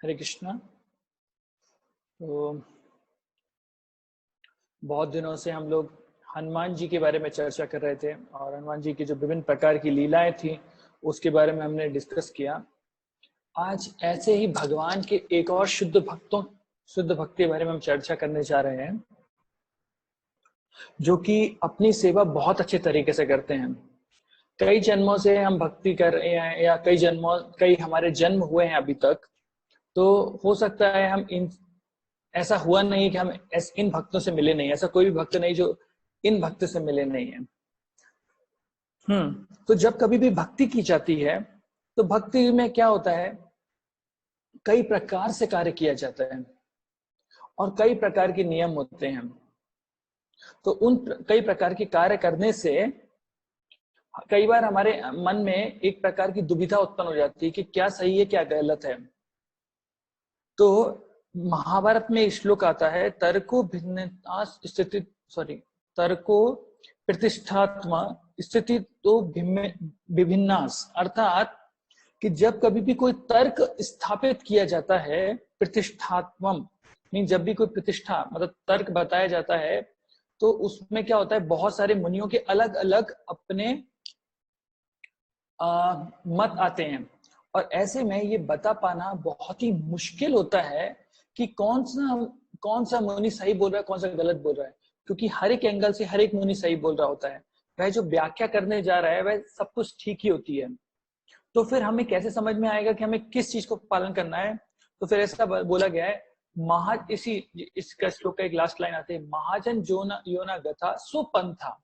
हरे कृष्णा। तो बहुत दिनों से हम लोग हनुमान जी के बारे में चर्चा कर रहे थे और हनुमान जी की जो विभिन्न प्रकार की लीलाएं थी उसके बारे में हमने डिस्कस किया। आज ऐसे ही भगवान के एक और शुद्ध भक्त के बारे में हम चर्चा करने जा रहे हैं, जो कि अपनी सेवा बहुत अच्छे तरीके से करते हैं। कई जन्मों से हम भक्ति कर रहे हैं या कई हमारे जन्म हुए हैं अभी तक, तो हो सकता है हम ऐसा हुआ नहीं कि हम इन भक्तों से मिले नहीं। ऐसा कोई भी भक्त नहीं जो इन भक्त से मिले नहीं है। तो जब कभी भी भक्ति की जाती है तो भक्ति में क्या होता है, कई प्रकार से कार्य किया जाता है और कई प्रकार के नियम होते हैं। तो उन कई प्रकार के कार्य करने से कई बार हमारे मन में एक प्रकार की दुविधा उत्पन्न हो जाती है कि क्या सही है क्या गलत है। तो महाभारत में श्लोक आता है, तर्को प्रतिष्ठात्मा स्थिति तो विभिन्नास। अर्थात कि जब कभी भी कोई तर्क स्थापित किया जाता है, प्रतिष्ठात्मम मीन जब भी कोई प्रतिष्ठा मतलब तर्क बताया जाता है, तो उसमें क्या होता है, बहुत सारे मुनियों के अलग अलग अपने मत आते हैं और ऐसे में ये बता पाना बहुत ही मुश्किल होता है कि कौन सा मुनि सही बोल रहा है, कौन सा गलत बोल रहा है, क्योंकि हर एक एंगल से हर एक मुनि सही बोल रहा होता है। वह जो व्याख्या करने जा रहा है वह सब कुछ ठीक ही होती है। तो फिर हमें कैसे समझ में आएगा कि हमें किस चीज को पालन करना है? तो फिर ऐसा बोला गया है, इसका श्लोक का एक लास्ट लाइन आते हैं, महाजन योना गथा सुपंथा।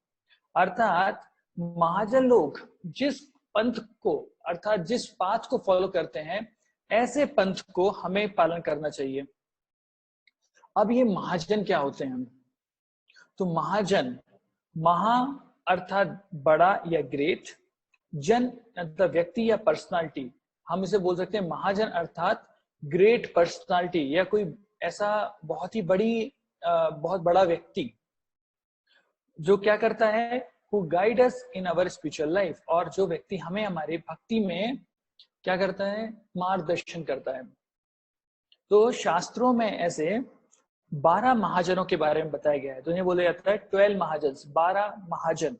अर्थात महाजन लोग जिस पंथ को अर्थात जिस पाथ को फॉलो करते हैं, ऐसे पंथ को हमें पालन करना चाहिए। अब ये महाजन क्या होते हैं? तो महाजन, महा अर्थात बड़ा या ग्रेट, जन अर्थात व्यक्ति या पर्सनालिटी। हम इसे बोल सकते हैं महाजन अर्थात ग्रेट पर्सनालिटी या कोई ऐसा बहुत ही बहुत बड़ा व्यक्ति जो क्या करता है, who guide us in our spiritual life, और जो व्यक्ति हमें हमारे भक्ति में क्या करता है, मार्गदर्शन करता है। तो शास्त्रों में ऐसे 12 महाजनों के बारे में बताया गया है। तो इन्हें बोला जाता है 12 महाजन, 12 महाजन।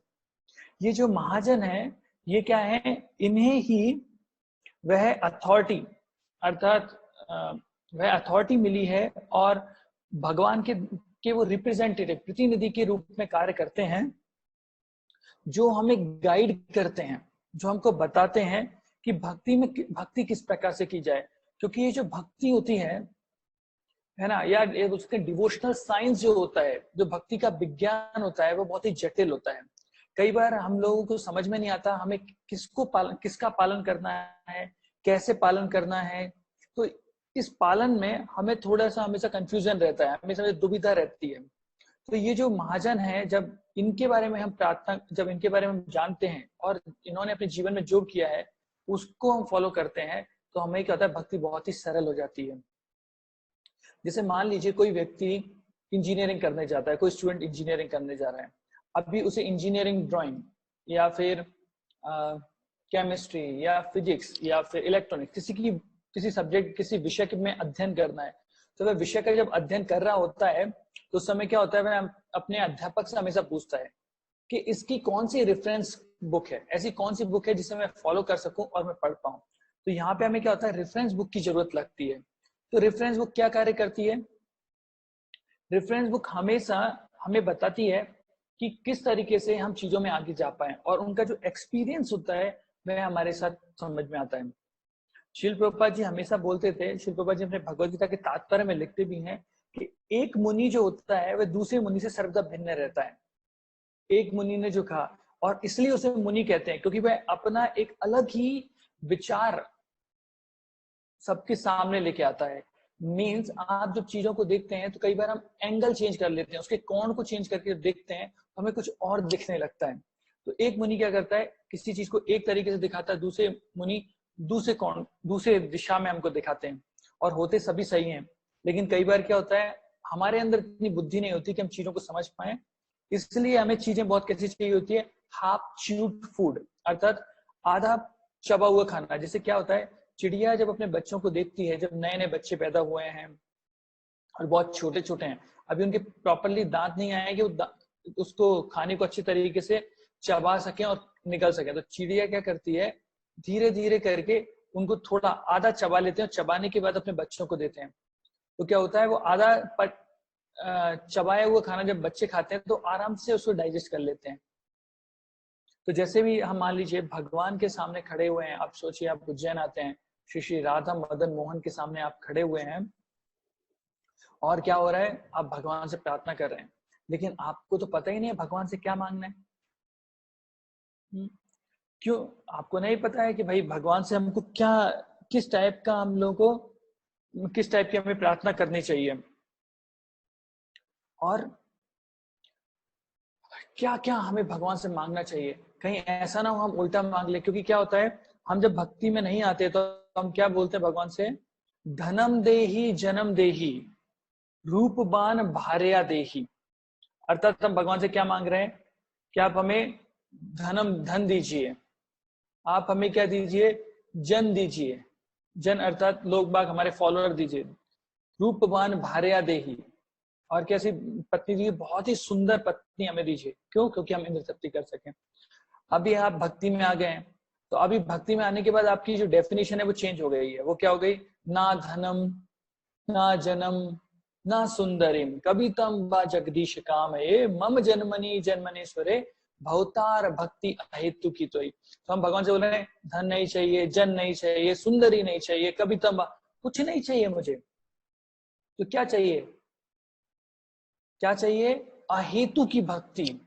ये जो महाजन है ये क्या है, इन्हें ही वह अथॉरिटी अर्थात वह अथॉरिटी मिली है और भगवान के वो रिप्रेजेंटेटिव प्रतिनिधि के रूप में कार्य करते हैं, जो हमें गाइड करते हैं, जो हमको बताते हैं कि भक्ति किस प्रकार से की जाए। क्योंकि ये जो भक्ति होती है ना यार, ये उसके डिवोशनल साइंस जो होता है, जो भक्ति का विज्ञान होता है, वो बहुत ही जटिल होता है। कई बार हम लोगों को समझ में नहीं आता हमें किसका पालन करना है, कैसे पालन करना है। तो इस पालन में हमें थोड़ा सा हमेशा कंफ्यूजन रहता है, हमेशा दुविधा रहती है। तो ये जो महाजन है, जब इनके बारे में हम जानते हैं और इन्होंने अपने जीवन में जो किया है उसको हम फॉलो करते हैं, तो हमें क्या होता है, भक्ति बहुत ही सरल हो जाती है। जैसे मान लीजिए कोई व्यक्ति इंजीनियरिंग करने जाता है, कोई स्टूडेंट इंजीनियरिंग करने जा रहा है, अभी उसे इंजीनियरिंग ड्राइंग या फिर केमिस्ट्री या फिजिक्स या फिर इलेक्ट्रॉनिक्स किसी सब्जेक्ट किसी विषय में अध्ययन करना है। तो वह विषय का जब अध्ययन कर रहा होता है तो उस समय क्या होता है, वह अपने अध्यापक से हमेशा पूछता है कि इसकी कौन सी रेफरेंस बुक है, ऐसी कौन सी बुक है जिसे मैं फॉलो कर सकूं और मैं पढ़ पाऊं। तो यहाँ पे हमें क्या होता है, रेफरेंस बुक की जरूरत लगती है। तो रेफरेंस बुक क्या कार्य करती है? रेफरेंस बुक हमेशा हमें बताती है कि किस तरीके से हम चीजों में आगे जा पाए, और उनका जो एक्सपीरियंस होता है वह हमारे साथ समझ में आता है। श्रील प्रभुपाद जी हमेशा बोलते थे, श्रील प्रभुपाद जी अपने भगवद गीता के तात्पर्य में लिखते भी हैं कि एक मुनि जो होता है वह दूसरे मुनि से सर्वदा भिन्न रहता है। एक मुनि ने जो कहा, और इसलिए उसे मुनि कहते हैं क्योंकि वह अपना एक अलग ही विचार सबके सामने लेके आता है। मीन्स आप जब चीजों को देखते हैं तो कई बार हम एंगल चेंज कर लेते हैं, उसके कोण को चेंज करके देखते हैं तो हमें कुछ और दिखने लगता है। तो एक मुनि क्या करता है, किसी चीज को एक तरीके से दिखाता है, दूसरे मुनि दूसरे दिशा में हमको दिखाते हैं, और होते सभी सही हैं। लेकिन कई बार क्या होता है, हमारे अंदर इतनी बुद्धि नहीं होती कि हम चीजों को समझ पाए, इसलिए हमें चीजें बहुत कैसी चाहिए होती है, हाफ च्यूड फूड, अर्थात आधा चबा हुआ खाना। जैसे क्या होता है, चिड़िया जब अपने बच्चों को देखती है, जब नए नए बच्चे पैदा हुए हैं और बहुत छोटे छोटे हैं, अभी उनके प्रॉपरली दांत नहीं आए कि वो उसको खाने को अच्छी तरीके से चबा सके और निकल सके, तो चिड़िया क्या करती है, धीरे धीरे करके उनको थोड़ा आधा चबा लेते हैं और चबाने के बाद अपने बच्चों को देते हैं। तो क्या होता है, वो आधा चबाया हुआ खाना जब बच्चे खाते हैं तो आराम से उसको डाइजेस्ट कर लेते हैं। तो जैसे भी हम मान लीजिए भगवान के सामने खड़े हुए हैं, आप सोचिए आप उज्जैन आते हैं, श्री श्री राधा मदन मोहन के सामने आप खड़े हुए हैं और क्या हो रहा है, आप भगवान से प्रार्थना कर रहे हैं, लेकिन आपको तो पता ही नहीं है भगवान से क्या मांगना है। क्यों आपको नहीं पता है कि भाई भगवान से हमको क्या, किस टाइप का हम लोगों को, किस टाइप की हमें प्रार्थना करनी चाहिए और क्या क्या हमें भगवान से मांगना चाहिए। कहीं ऐसा ना हो हम उल्टा मांग ले, क्योंकि क्या होता है, हम जब भक्ति में नहीं आते तो हम क्या बोलते हैं भगवान से, धनम देही जन्म देही रूपबान भार्या देही। अर्थात हम भगवान से क्या मांग रहे हैं कि आप हमें धन दीजिए, आप हमें क्या दीजिए, जन दीजिए, जन अर्थात लोग बाग हमारे फॉलोअर दीजिए, रूपवान भार्या देही, और कैसी पत्नी दीजिए, बहुत ही सुंदर पत्नी हमें दीजिए। क्यों? क्योंकि हम इंद्र तृप्ति कर सकें। अभी आप भक्ति में आ गए हैं, तो अभी भक्ति में आने के बाद आपकी जो डेफिनेशन है वो चेंज हो गई है। वो क्या हो गई, ना धनम ना जनम ना सुंदरिम कवितम व जगदीश काम है मम जन्मनि जन्मनेश्वरे भवतार भक्ति अहेतु की। तो हम भगवान से बोल रहे हैं, धन नहीं चाहिए, जन नहीं चाहिए, सुंदरी नहीं चाहिए, कवितम कुछ नहीं चाहिए मुझे, तो क्या चाहिए, क्या चाहिए, अहेतु की भक्ति।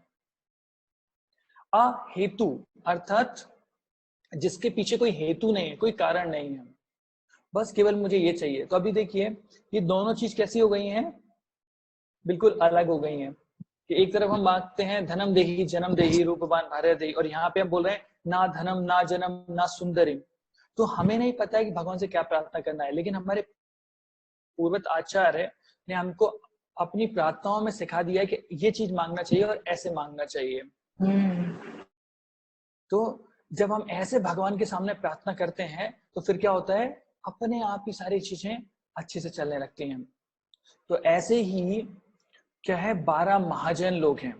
अहेतु अर्थात जिसके पीछे कोई हेतु नहीं है, कोई कारण नहीं है, बस केवल मुझे ये चाहिए। तो अभी देखिए ये दोनों चीज कैसी हो गई हैं, बिल्कुल अलग हो गई हैं। कि एक तरफ हम मांगते हैं धनम देही जन्म देही रूपवान भार्या देही, और यहाँ पे हम बोल रहे हैं ना धनम ना जन्म ना सुंदरी। तो हमें नहीं पता है कि भगवान से क्या प्रार्थना करना है, लेकिन हमारे पूर्वत आचार्य ने हमको अपनी प्रार्थनाओं में सिखा दिया है कि ये चीज मांगना चाहिए और ऐसे मांगना चाहिए। तो जब हम ऐसे भगवान के सामने प्रार्थना करते हैं तो फिर क्या होता है, अपने आप ही सारी चीजें अच्छे से चलने लगती हैं। तो ऐसे ही क्या है, 12 महाजन लोग हैं।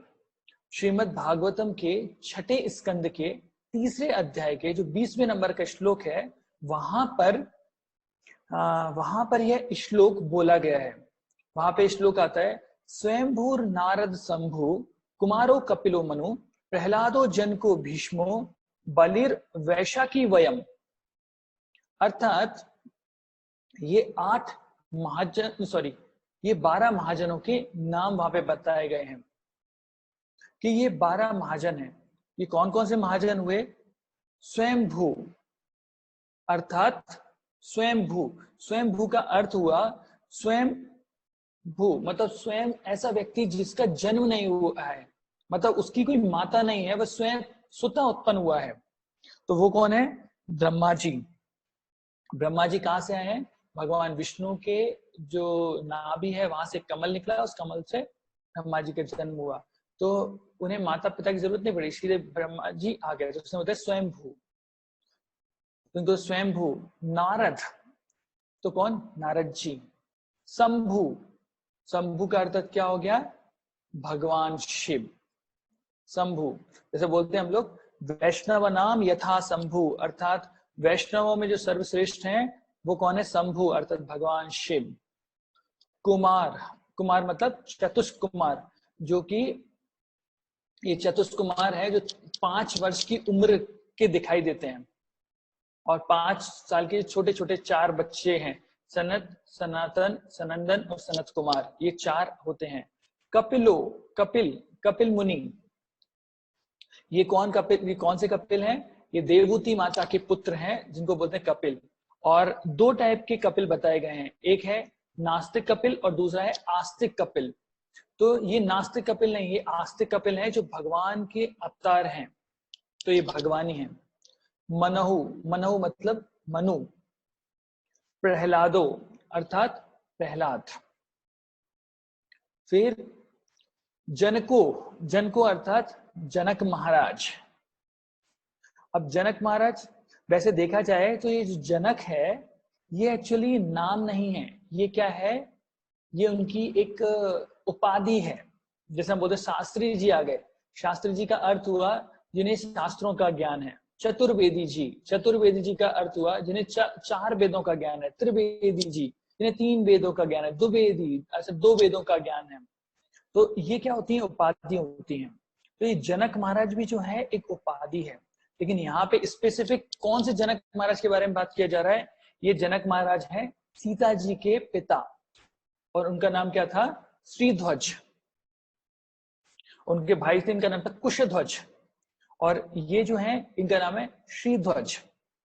श्रीमद् भागवतम के छठे स्कंद के तीसरे अध्याय के जो 20वें नंबर का श्लोक है, वहां पर यह श्लोक बोला गया है। वहां पे श्लोक आता है, स्वयंभूर नारद शंभु कुमारो कपिलो मनु प्रहलादो जन को भीष्मो बलिर वैशाखी वयम। अर्थात ये 12 महाजनों के नाम वहां पे बताए गए हैं कि ये 12 महाजन हैं। ये कौन कौन से महाजन हुए, स्वयंभू अर्थात स्वयंभू का अर्थ हुआ स्वयं भू, मतलब स्वयं ऐसा व्यक्ति जिसका जन्म नहीं हुआ है, मतलब उसकी कोई माता नहीं है, वह स्वयं स्वतः उत्पन्न हुआ है। तो वो कौन है, ब्रह्मा जी। ब्रह्मा जी कहाँ से आए हैं, भगवान विष्णु के जो नाभि है वहां से कमल निकला, उस कमल से ब्रह्मा जी का जन्म हुआ। तो उन्हें माता पिता की जरूरत नहीं पड़ी, सीधे ब्रह्मा जी आ गए। तो उसने होता है स्वयंभू। तो स्वयंभू नारद, तो कौन, नारद जी। शंभु, शंभु का अर्थ क्या हो गया, भगवान शिव। शंभु जैसे बोलते हैं हम लोग, वैष्णव नाम यथा शंभु, अर्थात वैष्णवों में जो सर्वश्रेष्ठ हैं वो कौन है, शंभु अर्थात भगवान शिव। कुमार, कुमार मतलब चतुष्क कुमार, जो कि ये चतुष्क कुमार है जो 5 वर्ष की उम्र के दिखाई देते हैं, और 5 साल के छोटे छोटे 4 बच्चे हैं, सनत सनातन सनंदन और सनत कुमार, ये 4 होते हैं। कपिलो, कपिल मुनि, ये कौन से कपिल हैं, ये देवहूति माता के पुत्र हैं जिनको बोलते हैं कपिल। और 2 टाइप के कपिल बताए गए हैं, एक है नास्तिक कपिल और दूसरा है आस्तिक कपिल। तो ये नास्तिक कपिल नहीं, ये आस्तिक कपिल हैं जो भगवान के अवतार हैं, तो ये भगवान ही हैं। मनहु, मनहु मतलब मनु। प्रहलादो अर्थात प्रहलाद। फिर जनको अर्थात जनक महाराज। अब जनक महाराज वैसे देखा जाए तो ये जो जनक है ये एक्चुअली नाम नहीं है, ये क्या है, ये उनकी एक उपाधि है। जैसे हम बोलते शास्त्री जी आ गए, शास्त्री जी का अर्थ हुआ जिन्हें शास्त्रों का ज्ञान है। चतुर्वेदी जी, चतुर्वेदी जी का अर्थ हुआ जिन्हें चार वेदों का ज्ञान है। त्रिवेदी जी जिन्हें तीन वेदों का ज्ञान है। द्विवेदी ऐसे दो वेदों का ज्ञान है। तो ये क्या होती है, उपाधि होती हैं। तो ये जनक महाराज भी जो है एक उपाधि है, लेकिन यहाँ पे स्पेसिफिक कौन से जनक महाराज के बारे में बात किया जा रहा है, ये जनक महाराज हैं सीता जी के पिता, और उनका नाम क्या था, श्रीध्वज। उनके भाई थे, इनका नाम था कुशध्वज, और ये जो है इनका नाम है श्रीध्वज।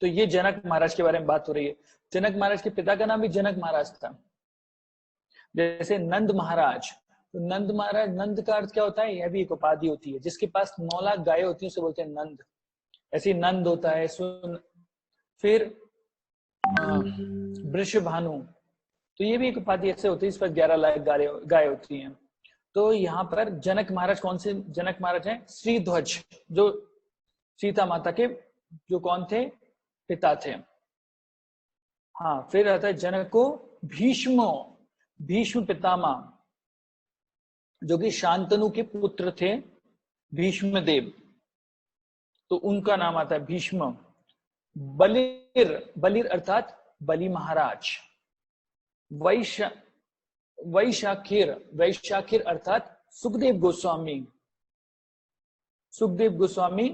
तो ये जनक महाराज के बारे में बात हो रही है। जनक महाराज के पिता का नाम भी जनक महाराज था। जैसे नंद महाराज, तो नंद महाराज, नंद का अर्थ क्या होता है, यह भी एक उपाधि होती है। जिसके पास 9 लाख गाय होती है उसे बोलते हैं नंद। ऐसे नंद होता है। फिर वृषभानु, तो ये भी एक उपाधि ऐसे होती है, इस पर 11 लाख गाय होती हैं। तो यहाँ पर जनक महाराज कौन से जनक महाराज हैं, श्रीध्वज, जो सीता माता के जो कौन थे, पिता थे। हाँ, फिर आता है जनको भीष्मो, भीष्म पितामह, जो कि शांतनु के पुत्र थे, भीष्म देव, तो उनका नाम आता है भीष्म। बलिर, बलिर अर्थात बलि महाराज। वैशाखिर, वैशाखिर अर्थात सुखदेव गोस्वामी, सुखदेव गोस्वामी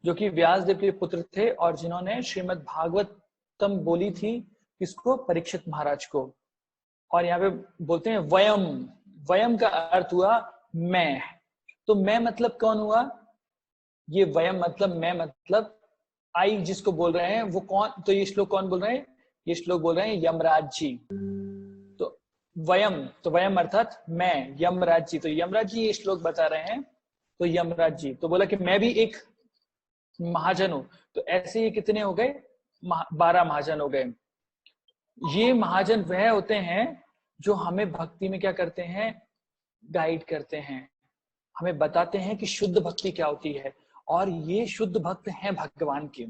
जो कि व्यासदेव के पुत्र थे और जिन्होंने श्रीमद् भागवतम बोली थी किसको, परीक्षित महाराज को। और यहाँ पे बोलते हैं वयम, वयम का अर्थ हुआ मैं। तो मैं मतलब कौन हुआ, ये वयम मतलब मैं, मतलब आई जिसको बोल रहे हैं वो कौन, तो ये श्लोक कौन बोल रहे हैं, ये श्लोक बोल रहे हैं यमराज जी। तो वयम, तो वयम अर्थात मैं, यमराज जी, तो यमराज जी ये श्लोक बता रहे हैं। तो यमराज जी तो बोला कि मैं भी एक महाजन हूं। तो ऐसे ये कितने हो गए, 12 महाजन हो गए। ये महाजन वह होते हैं जो हमें भक्ति में क्या करते हैं, गाइड करते हैं, हमें बताते हैं कि शुद्ध भक्ति क्या होती है, और ये शुद्ध भक्त हैं भगवान के।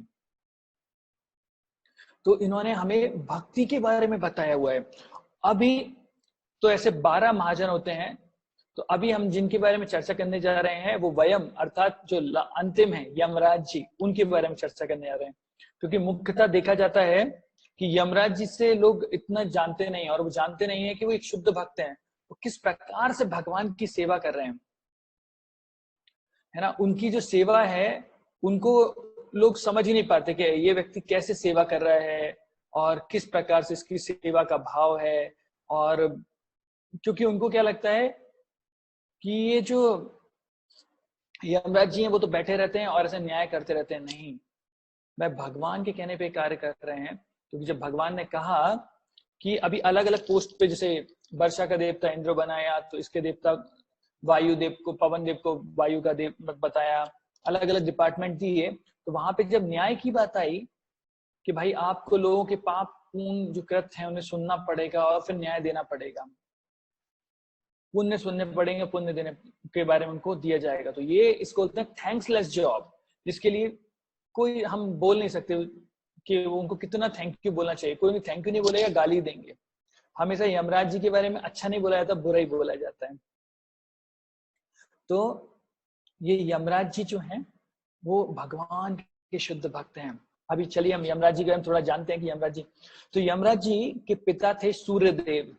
तो इन्होंने हमें भक्ति के बारे में बताया हुआ है। अभी तो ऐसे 12 महाजन होते हैं। तो अभी हम जिनके बारे में चर्चा करने जा रहे हैं वो वयम अर्थात जो अंतिम है यमराज जी, उनके बारे में चर्चा करने जा रहे हैं। क्योंकि मुख्यतः देखा जाता है कि यमराज जी से लोग इतना जानते नहीं, और वो जानते नहीं है कि वो एक शुद्ध भक्त हैं, वो किस प्रकार से भगवान की सेवा कर रहे हैं, है ना। उनकी जो सेवा है उनको लोग समझ ही नहीं पाते कि ये व्यक्ति कैसे सेवा कर रहा है और किस प्रकार से इसकी सेवा का भाव है। और क्योंकि उनको क्या लगता है कि ये जो यमराज जी हैं वो तो बैठे रहते हैं और ऐसे न्याय करते रहते हैं। नहीं, मैं भगवान के कहने पे कार्य कर रहे हैं। क्योंकि जब भगवान ने कहा कि अभी अलग अलग पोस्ट पे, जैसे वर्षा का देवता इंद्र बनाया, तो इसके देवता वायु देव को, पवन देव को वायु का देव बताया, अलग अलग डिपार्टमेंट दिए। तो वहां पे जब न्याय की बात आई कि भाई आपको लोगों के पाप पूर्ण जो कृत्य हैं उन्हें सुनना पड़ेगा और फिर न्याय देना पड़ेगा, पुण्य सुनने पड़ेंगे, पुण्य देने के बारे में उनको दिया जाएगा। तो ये इसको बोलते हैं थैंक्सलेस जॉब, जिसके लिए कोई हम बोल नहीं सकते कि उनको कितना थैंक यू बोलना चाहिए। कोई थैंक यू नहीं बोलेगा, गाली देंगे। हमेशा यमराज जी के बारे में अच्छा नहीं बोला जाता, बुरा ही बोला जाता है। तो ये यमराज जी जो हैं वो भगवान के शुद्ध भक्त हैं। अभी चलिए हम यमराज जी के बारे में थोड़ा जानते हैं कि यमराज जी, तो यमराज जी के पिता थे सूर्यदेव।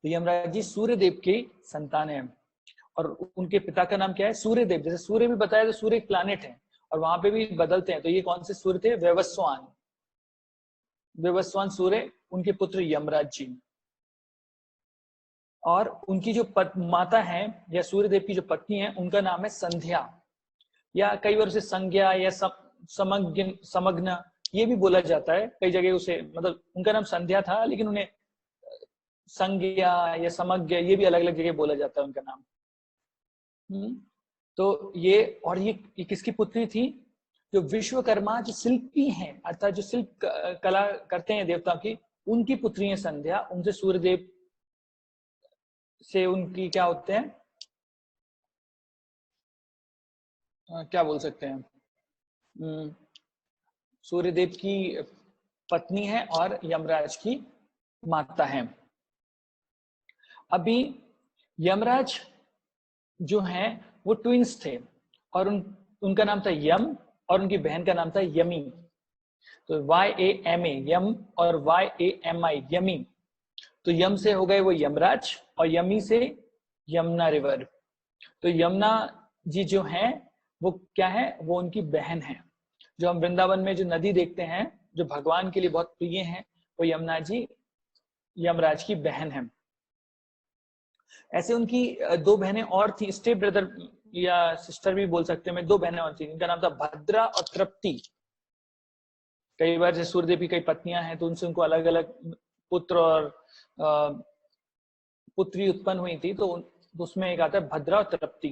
तो यमराज जी सूर्यदेव की संतान है, और उनके पिता का नाम क्या है, सूर्यदेव। जैसे सूर्य भी बताया तो सूर्य एक प्लैनेट है और वहां पे भी बदलते हैं। तो ये कौन से सूर्य थे, व्यवस्वान, व्यवस्वान सूर्य, उनके पुत्र यमराज जी। और उनकी जो माता है या सूर्यदेव की जो पत्नी है उनका नाम है संध्या, या कई बार उसे संज्ञा या समग्न, समग्न ये भी बोला जाता है कई जगह उसे, मतलब उनका नाम संध्या था लेकिन उन्हें संज्ञा या समज्ञ ये भी अलग अलग जगह बोला जाता है उनका नाम। तो ये, और ये किसकी पुत्री थी, जो विश्वकर्मा जो शिल्पी हैं अर्थात जो शिल्प कला करते हैं देवता की, उनकी पुत्री है संध्या। उनसे सूर्यदेव से उनकी क्या होते हैं, क्या बोल सकते हैं, सूर्यदेव की पत्नी है और यमराज की माता है। अभी यमराज जो हैं वो ट्विंस थे और उनका नाम था यम और उनकी बहन का नाम था यमी। तो YAMA यम और YAMI यमी। तो यम से हो गए वो यमराज और यमी से यमुना रिवर। तो यमुना जी जो हैं वो क्या है, वो उनकी बहन है। जो हम वृंदावन में जो नदी देखते हैं जो भगवान के लिए बहुत प्रिय है, वो यमुना जी यमराज की बहन है। ऐसे उनकी दो बहनें और थी, स्टेप ब्रदर या सिस्टर भी बोल सकते हैं, दो बहनें और थी, इनका नाम था भद्रा और तृप्ति। कई बार जैसे सूर्यदेव की कई पत्नियां हैं तो उनसे उनको अलग अलग पुत्र और पुत्री उत्पन्न हुई थी, तो उसमें एक आता है भद्रा और तृप्ति।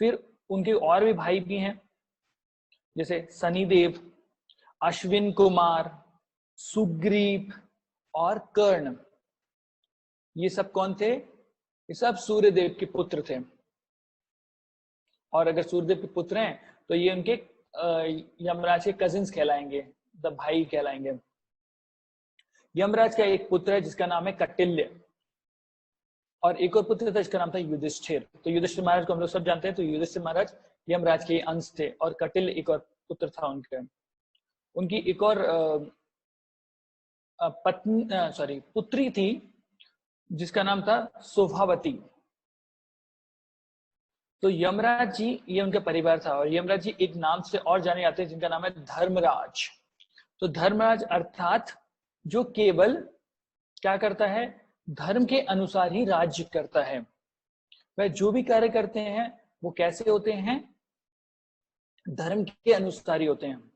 फिर उनके और भी भाई भी हैं, जैसे शनिदेव, अश्विन कुमार, सुग्रीव और कर्ण। ये सब कौन थे? ये सब सूर्यदेव के पुत्र थे। और अगर सूर्यदेव के पुत्र हैं तो ये उनके यमराज के कजिन्स कहलाएंगे, मतलब भाई कहलाएंगे। यमराज का एक पुत्र है जिसका नाम है कटिल्य और एक और पुत्र था जिसका नाम था युधिष्ठिर। तो युधिष्ठिर महाराज को हम लोग सब जानते हैं, तो युधिष्ठिर महाराज यमराज के अंश थे और कटिल्य एक और पुत्र था उनके। उनकी एक और पुत्री थी जिसका नाम था शोभावती। तो यमराज जी ये उनका परिवार था और यमराज जी एक नाम से और जाने जाते हैं जिनका नाम है धर्मराज। तो धर्मराज अर्थात जो केवल क्या करता है, धर्म के अनुसार ही राज्य करता है। वह जो भी कार्य करते हैं वो कैसे होते हैं, धर्म के अनुसार ही होते हैं।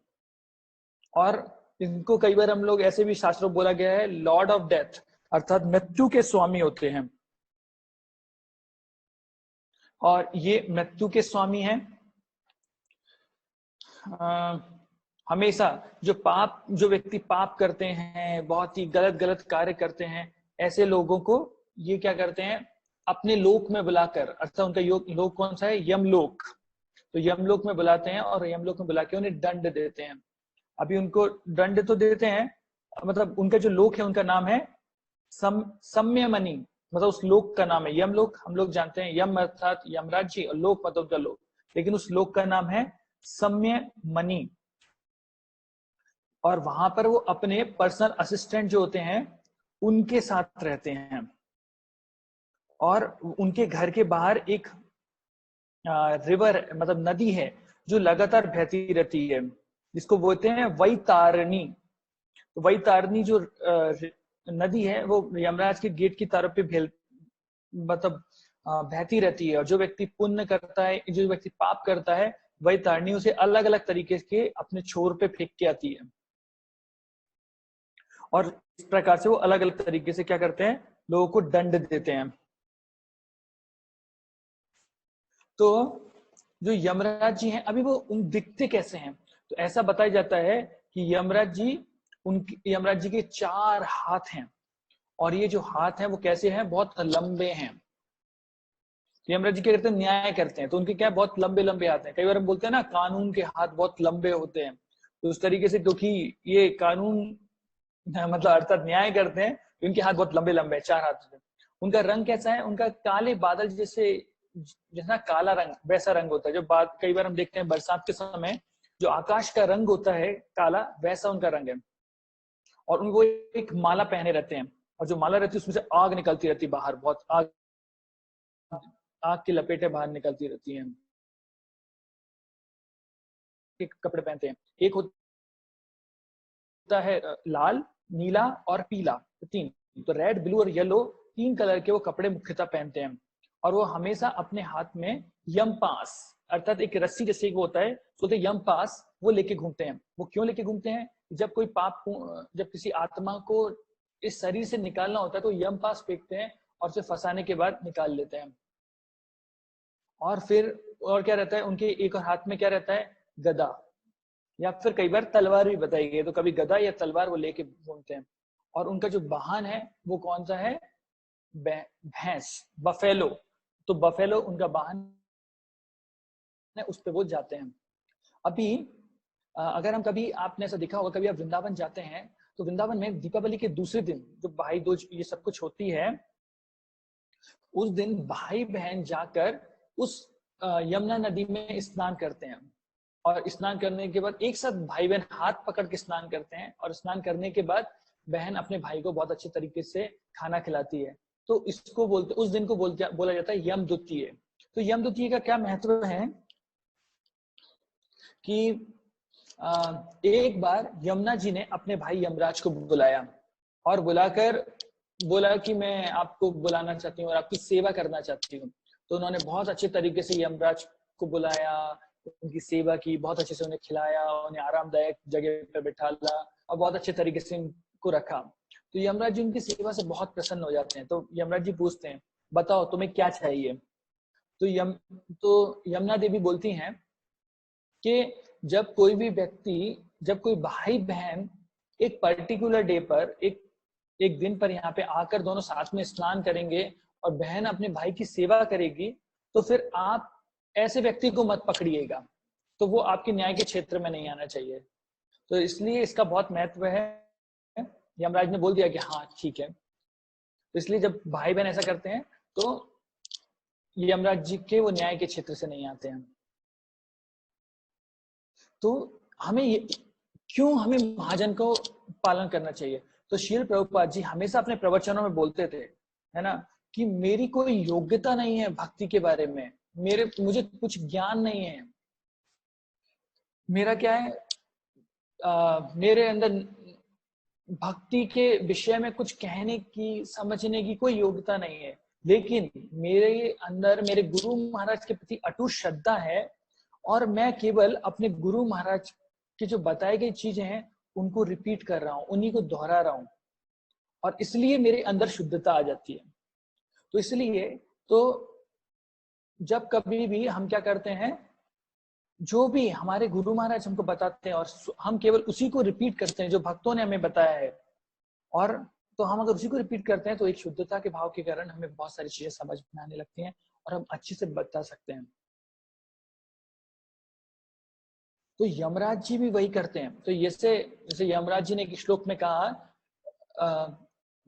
और इनको कई बार हम लोग ऐसे भी शास्त्रों बोला गया है लॉर्ड ऑफ डेथ, अर्थात मृत्यु के स्वामी होते हैं। और ये मृत्यु के स्वामी हैं। हमेशा जो व्यक्ति पाप करते हैं, बहुत ही गलत गलत कार्य करते हैं, ऐसे लोगों को ये क्या करते हैं, अपने लोक में बुलाकर, अर्थात उनका लोक कौन सा है, यमलोक। तो यमलोक में बुलाते हैं और यमलोक में बुला के उन्हें दंड देते हैं। अभी उनको दंड तो देते हैं, मतलब उनका जो लोक है उनका नाम है सम्यमणि, मतलब उस लोक का नाम है यमलोक। हम लोग जानते हैं यम अर्थात यमराज जी और लोक मतलब उनका लोक, लेकिन उस लोक का नाम है सम्यमणि। और वहां पर वो अपने पर्सनल असिस्टेंट जो होते हैं उनके साथ रहते हैं। और उनके घर के बाहर एक रिवर मतलब नदी है जो लगातार बहती रहती है, जिसको बोलते हैं वैतारणी। तो वैतारणी जो नदी है वो यमराज के गेट की तरफ पे मतलब बहती रहती है। और जो व्यक्ति पुण्य करता है, जो व्यक्ति पाप करता है, वैतारणी उसे अलग अलग तरीके के अपने छोर पे फेंक के आती है। और इस प्रकार से वो अलग अलग तरीके से क्या करते हैं, लोगों को दंड देते हैं। तो जो यमराज जी हैं अभी वो उन दिखते कैसे हैं, तो ऐसा बताया जाता है कि यमराज जी के 4 हाथ हैं। और ये जो हाथ हैं वो कैसे हैं, बहुत लंबे हैं। यमराज जी क्या करते हैं, न्याय करते हैं, तो उनके क्या बहुत लंबे लंबे हाथ हैं। कई बार हम बोलते हैं ना कानून के हाथ बहुत लंबे होते हैं, तो उस तरीके से क्योंकि ये कानून मतलब अर्थात न्याय करते हैं, उनके हाथ बहुत लंबे लंबे हैं, 4 हाथ। उनका रंग कैसा है, उनका काले बादल जैसा काला रंग वैसा रंग होता है। जो कई बार हम देखते हैं बरसात के समय जो आकाश का रंग होता है काला, वैसा उनका रंग है। और उनको एक माला पहने रहते हैं, और जो माला रहती है उसमें से आग निकलती रहती है बाहर, बहुत आग की लपेटें बाहर निकलती रहती हैं। एक कपड़े पहनते हैं, एक होता है लाल, नीला और पीला, तो 3। तो रेड, ब्लू और येलो 3 कलर के वो कपड़े मुख्यतः पहनते हैं। और वो हमेशा अपने हाथ में यम पास, अर्थात एक रस्सी जैसे वो होता है, बोलते यम पास, वो लेके घूमते हैं। वो क्यों लेके घूमते हैं, जब किसी आत्मा को इस शरीर से निकालना होता है तो यम पास फेंकते हैं और उसे फंसाने के बाद निकाल लेते हैं। और फिर और क्या रहता है उनके एक और हाथ में, क्या रहता है, गदा, या फिर कई बार तलवार भी बताई गई है, तो कभी गदा या तलवार वो लेके घूमते हैं। और उनका जो वाहन है वो कौन सा है, भैंस, बफेलो। तो बफेलो उनका वाहन है, उस पे वो जाते हैं। अभी अगर हम कभी, आपने ऐसा देखा होगा, कभी आप वृंदावन जाते हैं तो वृंदावन में दीपावली के दूसरे दिन जो भाई दूज ये सब कुछ होती है, उस दिन भाई बहन जाकर उस यमुना नदी में स्नान करते हैं। और स्नान करने के बाद एक साथ भाई बहन हाथ पकड़ के स्नान करते हैं, और स्नान करने के बाद बहन अपने भाई को बहुत अच्छे तरीके से खाना खिलाती है। तो इसको बोलते, उस दिन को बोला जाता है यम द्वितीय। तो यम द्वितीय का क्या महत्व है कि एक बार यमुना जी ने अपने भाई यमराज को बुलाया और बुलाकर बोला कि मैं आपको बुलाना चाहती हूँ और आपकी सेवा करना चाहती हूँ। तो उन्होंने बहुत अच्छे तरीके से यमराज को बुलाया, उनकी सेवा की, बहुत अच्छे से उन्हें खिलाया, उन्हें आरामदायक जगह पर बिठाला और बहुत अच्छे तरीके से उनको रखा। तो यमराज जी उनकी सेवा से बहुत प्रसन्न हो जाते हैं। तो यमराज जी पूछते हैं, बताओ तुम्हें क्या चाहिए। तो यमुना देवी बोलती हैं कि जब कोई भी व्यक्ति, जब कोई भाई बहन एक पर्टिकुलर डे पर, एक दिन पर यहाँ पे आकर दोनों साथ में स्नान करेंगे और बहन अपने भाई की सेवा करेगी, तो फिर आप ऐसे व्यक्ति को मत पकड़िएगा, तो वो आपके न्याय के क्षेत्र में नहीं आना चाहिए। तो इसलिए इसका बहुत महत्व है। यमराज ने बोल दिया कि हाँ ठीक है। तो इसलिए जब भाई बहन ऐसा करते हैं तो यमराज जी के वो न्याय के क्षेत्र से नहीं आते हैं। तो हमें क्यों हमें महाजन को पालन करना चाहिए? तो श्रील प्रभुपाद जी हमेशा अपने प्रवचनों में बोलते थे, है ना, कि मेरी कोई योग्यता नहीं है भक्ति के बारे में, मुझे कुछ ज्ञान नहीं है, मेरा क्या है, मेरे अंदर भक्ति के विषय में कुछ कहने की, समझने की कोई योग्यता नहीं है, लेकिन मेरे अंदर मेरे गुरु महाराज के प्रति अटूट श्रद्धा है और मैं केवल अपने गुरु महाराज की जो बताई गई चीजें हैं उनको रिपीट कर रहा हूँ, उन्हीं को दोहरा रहा हूँ, और इसलिए मेरे अंदर शुद्धता आ जाती है। तो इसलिए तो जब कभी भी हम क्या करते हैं, जो भी हमारे गुरु महाराज हमको बताते हैं और हम केवल उसी को रिपीट करते हैं जो भक्तों ने हमें बताया है, और तो हम अगर उसी को रिपीट करते हैं तो एक शुद्धता के भाव के कारण हमें बहुत सारी चीजें समझ में आने लगती हैं और हम अच्छे से बता सकते हैं। तो यमराज जी भी वही करते हैं। तो जैसे यमराज जी ने एक श्लोक में कहा,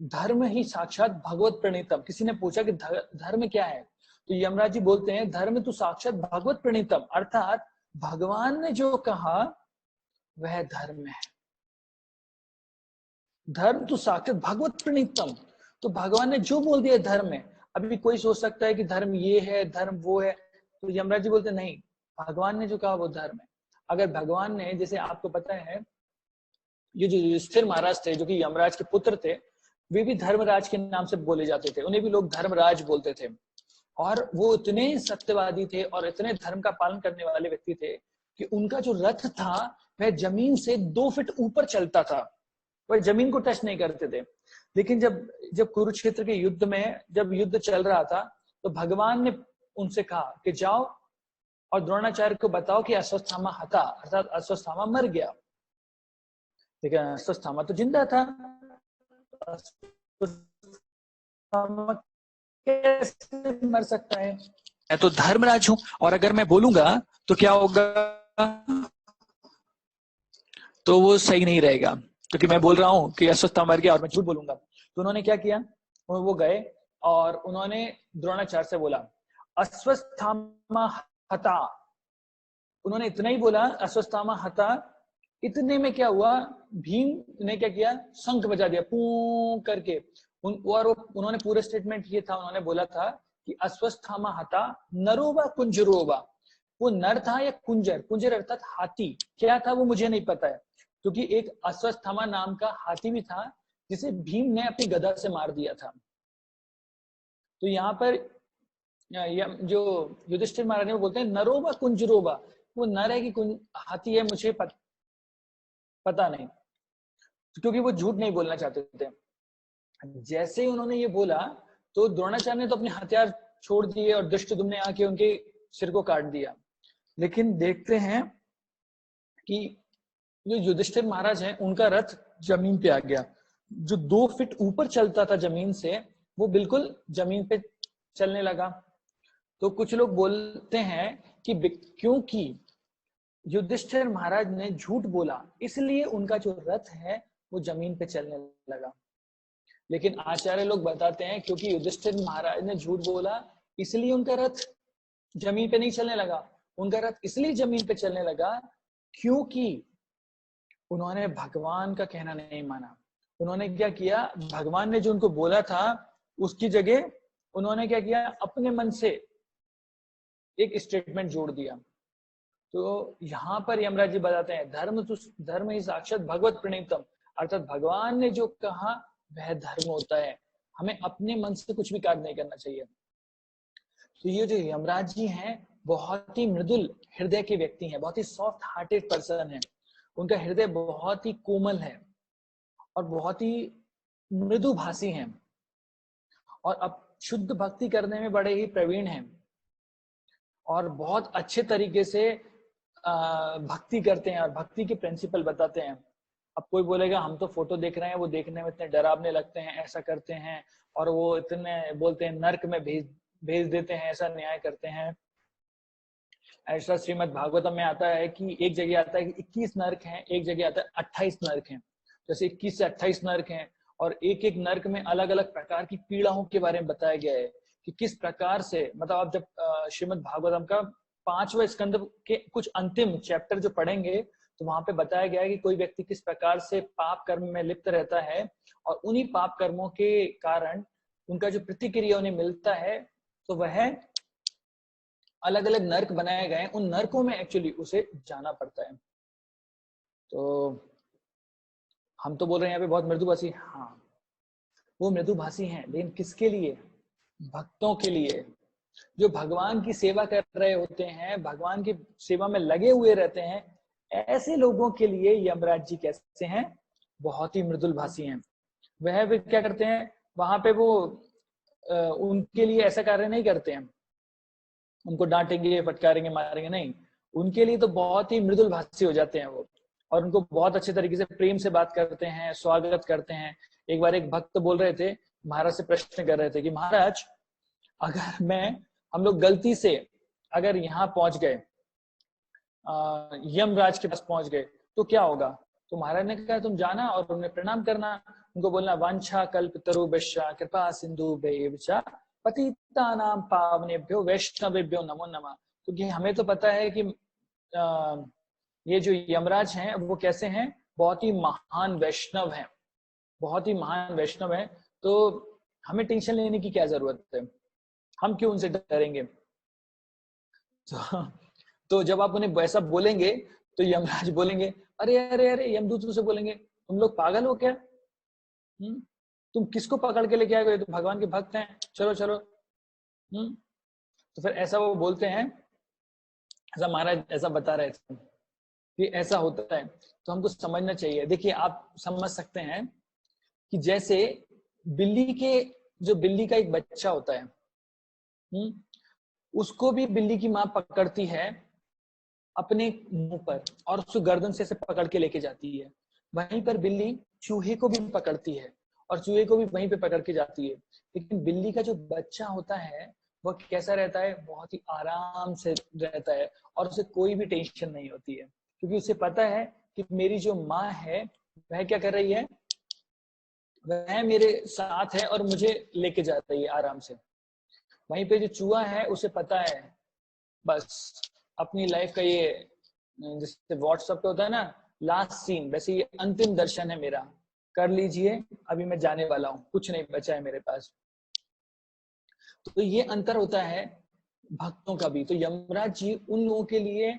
धर्म ही साक्षात भगवत प्रणीतम। किसी ने पूछा कि धर्म क्या है, तो यमराज जी बोलते हैं, धर्म तो साक्षात भगवत प्रणीतम, अर्थात भगवान ने जो कहा वह धर्म है। धर्म तो साक्षात भगवत प्रणीतम, तो भगवान ने जो बोल दिया धर्म है। अभी कोई सोच सकता है कि धर्म ये है, धर्म वो है, तो यमराज जी बोलते नहीं, भगवान ने जो कहा वो धर्म है। अगर भगवान ने, जैसे आपको पता है, ये जो युधिष्ठिर महाराज थे जो कि यमराज के पुत्र थे, वे भी धर्मराज के नाम से बोले जाते थे, उन्हें भी लोग धर्मराज बोलते थे। और वो इतने सत्यवादी थे और इतने धर्म का पालन करने वाले व्यक्ति थे कि उनका जो रथ था वह जमीन से 2 फीट ऊपर चलता था, वह जमीन को टच नहीं करते थे। लेकिन जब कुरुक्षेत्र के युद्ध में जब युद्ध चल रहा था तो भगवान ने उनसे कहा कि जाओ और द्रोणाचार्य को बताओ कि अश्वत्थामा हता, अर्थात अश्वत्थामा मर गया। लेकिन अश्वत्थामा तो जिंदा था, कैसे मर सकता है? मैं तो धर्मराज हूं और अगर मैं बोलूंगा तो क्या होगा, तो वो सही नहीं रहेगा, क्योंकि मैं बोल रहा हूं कि अश्वत्थामा मर गया और मैं झूठ बोलूंगा। तो उन्होंने क्या किया, वो गए और उन्होंने द्रोणाचार्य से बोला अश्वत्थामा हता। उन्होंने इतना ही बोला, अश्वत्थामा हता। इतने में क्या हुआ, भीम ने क्या किया, शंख बजा दिया पू करके। और उन्होंने पूरे स्टेटमेंट ये था, उन्होंने बोला था कि अश्वत्थामा हता नरोवा कुंजरोवा। वो नर था या कुंजर, कुंजर अर्थात हाथी, क्या था वो मुझे नहीं पता है, क्योंकि एक अश्वत्थामा नाम का हाथी भी था जिसे भीम ने अपनी गदा से मार दिया था। तो यहाँ पर जो युधिष्ठिर महाराज ने बोलते हैं नरोवा कुंजरोवा, वो नर है कि हाथी है मुझे पता नहीं, क्योंकि वो झूठ नहीं बोलना चाहते थे। जैसे ही उन्होंने ये बोला तो द्रोणाचार्य ने तो अपने हथियार छोड़ दिए और धृष्टद्युम्न ने आके उनके सिर को काट दिया। लेकिन देखते हैं कि जो युधिष्ठिर महाराज हैं उनका रथ जमीन पे आ गया, जो 2 फीट ऊपर चलता था जमीन से, वो बिल्कुल जमीन पे चलने लगा। तो कुछ लोग बोलते हैं कि क्योंकि युधिष्ठिर महाराज ने झूठ बोला, इसलिए उनका जो रथ है वो जमीन पे चलने लगा। लेकिन आचार्य लोग बताते हैं क्योंकि युधिष्ठिर महाराज ने झूठ बोला इसलिए उनका रथ जमीन पे नहीं चलने लगा। उनका रथ इसलिए जमीन पे चलने लगा क्योंकि उन्होंने भगवान का कहना नहीं माना। उन्होंने क्या किया, भगवान ने जो उनको बोला था उसकी जगह उन्होंने क्या किया, अपने मन से एक स्टेटमेंट जोड़ दिया। तो यहाँ पर यमराज जी बताते हैं धर्म ही साक्षात भगवत प्रणीतम, अर्थात भगवान ने जो कहा वह धर्म होता है। हमें अपने मन से कुछ भी कार्य नहीं करना चाहिए। तो ये जो यमराज जी हैं बहुत ही मृदुल हृदय के व्यक्ति हैं, बहुत ही सॉफ्ट हार्टेड पर्सन है। उनका हृदय बहुत ही कोमल है और बहुत ही मृदुभाषी हैं और अब शुद्ध भक्ति करने में बड़े ही प्रवीण हैं और बहुत अच्छे तरीके से भक्ति करते हैं और भक्ति के प्रिंसिपल बताते हैं। अब कोई बोलेगा हम तो फोटो देख रहे हैं, वो देखने में इतने डरावने लगते हैं, ऐसा करते हैं और वो इतने बोलते हैं नर्क में भेज देते हैं, ऐसा न्याय करते हैं। ऐसा श्रीमद् भागवतम में आता है कि एक जगह आता है कि 21 नर्क हैं, एक जगह आता है 28 नर्क हैं। जैसे 21 से 28 नर्क हैं और एक एक नर्क में अलग अलग प्रकार की पीड़ाओं के बारे में बताया गया है कि किस प्रकार से, मतलब आप जब श्रीमद् भागवतम का 5वां स्कंद के कुछ अंतिम चैप्टर जो पढ़ेंगे तो वहां पे बताया गया है कि कोई व्यक्ति किस प्रकार से पाप कर्म में लिप्त रहता है और उन्हीं पाप कर्मों के कारण उनका जो प्रतिक्रिया उन्हें मिलता है तो वह अलग अलग नर्क बनाए गए हैं, उन नर्कों में एक्चुअली उसे जाना पड़ता है। तो हम तो बोल रहे हैं यहाँ पे बहुत मृदुभाषी, हाँ वो मृदुभाषी हैं, लेकिन किसके लिए? भक्तों के लिए, जो भगवान की सेवा कर रहे होते हैं, भगवान की सेवा में लगे हुए रहते हैं, ऐसे लोगों के लिए यमराज जी कैसे हैं? बहुत ही मृदुल भाषी हैं। वह भी क्या करते हैं वहां पे, वो उनके लिए ऐसा कार्य नहीं करते हैं, उनको डांटेंगे फटकारेंगे मारेंगे, नहीं, उनके लिए तो बहुत ही मृदुल भाषी हो जाते हैं वो और उनको बहुत अच्छे तरीके से प्रेम से बात करते हैं, स्वागत करते हैं। एक बार एक भक्त बोल रहे थे, महाराज से प्रश्न कर रहे थे कि महाराज अगर हम लोग गलती से अगर यहाँ पहुंच गए, यमराज के पास पहुंच गए तो क्या होगा? तो महाराज ने कहा तुम जाना और उन्हें प्रणाम करना, उनको बोलना वांछा कल्पतरुभ्यश्च कृपा सिंधुभ्यैव च पतितानां पावनेभ्यो वैष्णवेभ्यो नमो नमः। क्योंकि हमें तो पता है कि ये जो यमराज हैं वो कैसे हैं, बहुत ही महान वैष्णव हैं, बहुत ही महान वैष्णव हैं। तो हमें टेंशन लेने की क्या जरूरत है, हम क्यों उनसे डरेंगे? तो जब आप उन्हें वैसा बोलेंगे तो यमराज बोलेंगे अरे अरे अरे, यमदूत से बोलेंगे तुम लोग पागल हो क्या? तुम किसको पकड़ के लेके आए हो? तो भगवान के भक्त हैं, चलो चलो। तो फिर ऐसा वो बोलते हैं, ऐसा महाराज ऐसा बता रहे थे कि ऐसा होता है। तो हमको समझना चाहिए। देखिए आप समझ सकते हैं कि जैसे बिल्ली का एक बच्चा होता है, उसको भी बिल्ली की माँ पकड़ती है अपने मुंह पर और उसको गर्दन से पकड़ के लेके जाती है। वहीं पर बिल्ली चूहे को भी पकड़ती है और चूहे को भी वहीं पे पकड़ के जाती है। लेकिन बिल्ली का जो बच्चा होता है वह कैसा रहता है? बहुत ही आराम से रहता है और उसे कोई भी टेंशन नहीं होती है, क्योंकि उसे पता है कि मेरी जो माँ है वह क्या कर रही है, वह मेरे साथ है और मुझे लेके जा रही है आराम से। वहीं पे जो चूहा है उसे पता है बस अपनी लाइफ का ये, जैसे व्हाट्सएप पे होता है ना लास्ट सीन, वैसे ये अंतिम दर्शन है मेरा, कर लीजिए अभी मैं जाने वाला हूँ, कुछ नहीं बचा है मेरे पास। तो ये अंतर होता है भक्तों का भी। तो यमराज जी उन लोगों के लिए,